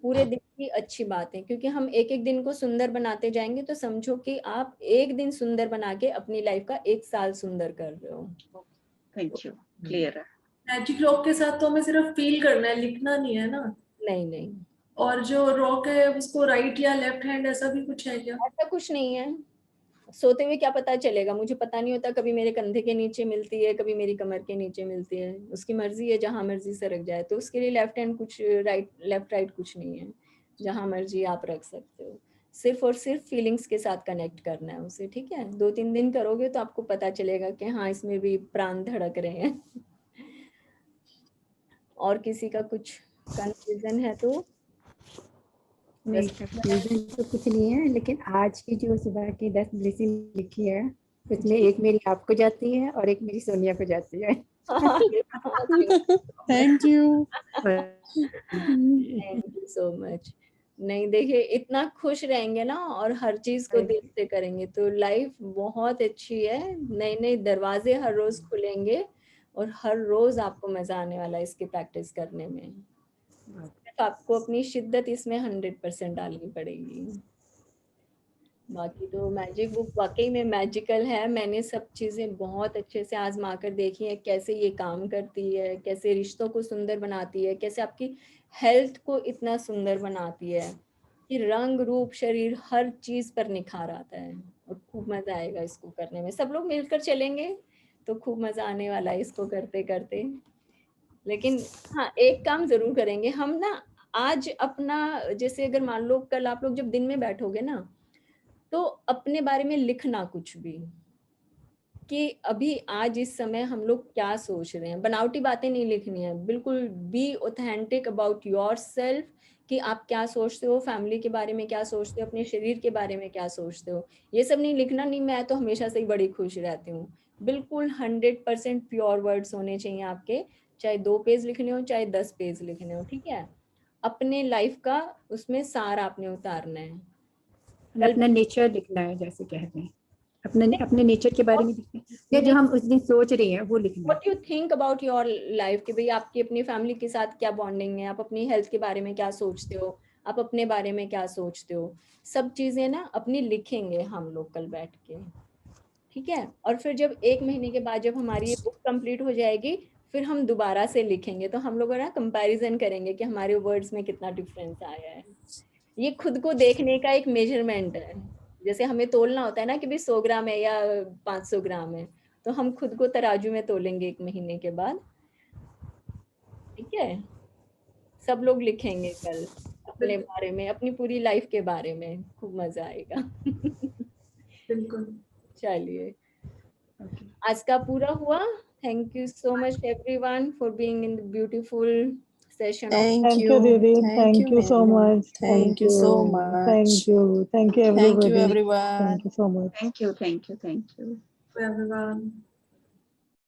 पूरे दिन की अच्छी बातें। क्योंकि हम एक एक दिन को सुंदर बनाते जाएंगे तो समझो कि आप एक दिन सुंदर बना के अपनी लाइफ का 1 साल सुंदर कर रहे हो। है। थैंक यू, हम्म, क्लियर है। मैजिक रॉक के साथ तो हमें सिर्फ फील करना है, लिखना नहीं है ना। नहीं नहीं, और जो रॉक है उसको राइट या लेफ्ट हैंड ऐसा भी कुछ है क्या? ऐसा कुछ नहीं है। सोते हुए क्या पता चलेगा, मुझे पता नहीं होता, कभी मेरे कंधे के नीचे मिलती है, कभी मेरी कमर के नीचे मिलती है, उसकी मर्जी है, जहां मर्जी सरक जाए। तो उसके लिए लेफ्ट हैंड कुछ, राइट लेफ्ट राइट कुछ नहीं है, जहां मर्जी आप रख सकते हो। सिर्फ और सिर्फ फीलिंग्स के साथ कनेक्ट करना है उसे, ठीक है। 2-3 दिन करोगे तो आपको पता चलेगा कि हाँ इसमें भी प्राण धड़क रहे हैं। और किसी का कुछ कंफ्यूजन है तो नहीं, कंफ्यूजन तो कुछ नहीं है, लेकिन आज की जो सुबह की 10 ब्लेसिंग लिखी है उसमें एक मेरी आपको जाती है और एक मेरी सोनिया को जाती है। Thank you. Thank you so much. नहीं देखिए, इतना खुश रहेंगे ना और हर चीज को दिल से करेंगे तो लाइफ बहुत अच्छी है। नए नए दरवाजे हर रोज खुलेंगे और हर रोज आपको मजा आने वाला है इसकी प्रैक्टिस करने में। सिर्फ आपको अपनी शिद्दत इसमें 100% डालनी पड़ेगी। बाकी तो मैजिक बुक वाकई में मैजिकल है। मैंने सब चीजें बहुत अच्छे से आजमा कर देखी है, कैसे ये काम करती है, कैसे रिश्तों को सुंदर बनाती है, कैसे आपकी हेल्थ को इतना सुंदर बनाती है कि रंग रूप शरीर हर चीज पर निखार आता है। और खूब मजा आएगा इसको करने में, सब लोग मिलकर चलेंगे तो खूब मजा आने वाला है इसको करते करते। लेकिन हाँ, एक काम जरूर करेंगे हम ना, आज अपना, जैसे अगर मान लो कल आप लोग जब दिन में बैठोगे ना, तो अपने बारे में लिखना कुछ भी, कि अभी आज इस समय हम लोग क्या सोच रहे हैं। बनावटी बातें नहीं लिखनी है, बिल्कुल be authentic about your self, कि आप क्या सोचते हो, फैमिली के बारे में क्या सोचते हो, अपने शरीर के बारे में क्या सोचते हो। ये सब नहीं लिखना। नहीं, मैं तो हमेशा से ही बड़ी खुश रहती हूँ। बिल्कुल 100% प्योर वर्ड्स होने चाहिए आपके, चाहे 2 पेज लिखने हो चाहे 10 पेज लिखने हो, ठीक है। अपने लाइफ का उसमें सार आपने उतारना है। अपना नेचर लिखना है, जैसे कहते हैं अपने नेचर के बारे में लिखना है, या जो हम उस दिन सोच रहे हैं वो लिखना है। What you think about your life, कि भाई आपकी अपनी फैमिली के साथ क्या बॉन्डिंग है, आप अपनी हेल्थ के बारे में क्या सोचते हो, आप अपने बारे में क्या सोचते हो, सब चीजें ना अपनी लिखेंगे हम लोग कल बैठ के, ठीक है। और फिर जब 1 महीने के बाद जब हमारी ये बुक कंप्लीट हो जाएगी, फिर हम दोबारा से लिखेंगे, तो हम लोग ना कंपैरिजन करेंगे कि हमारे वर्ड्स में कितना डिफरेंस आया है। ये खुद को देखने का एक मेजरमेंट है। जैसे हमें तोलना होता है ना कि भाई 100 ग्राम है या 500 ग्राम है, तो हम खुद को तराजू में तोलेंगे 1 महीने के बाद, ठीक है। सब लोग लिखेंगे कल अपने बारे में, अपनी पूरी लाइफ के बारे में, खूब मजा आएगा। बिल्कुल। चलिए, आज का पूरा हुआ। Thank you so much everyone for being in the beautiful session of Thank you, Didi. thank you, Thank you so ma'am. much. Thank you so much. Thank you. Thank you, Thank you, everybody. everyone. Thank you so much. Thank you, thank you, thank you. everyone.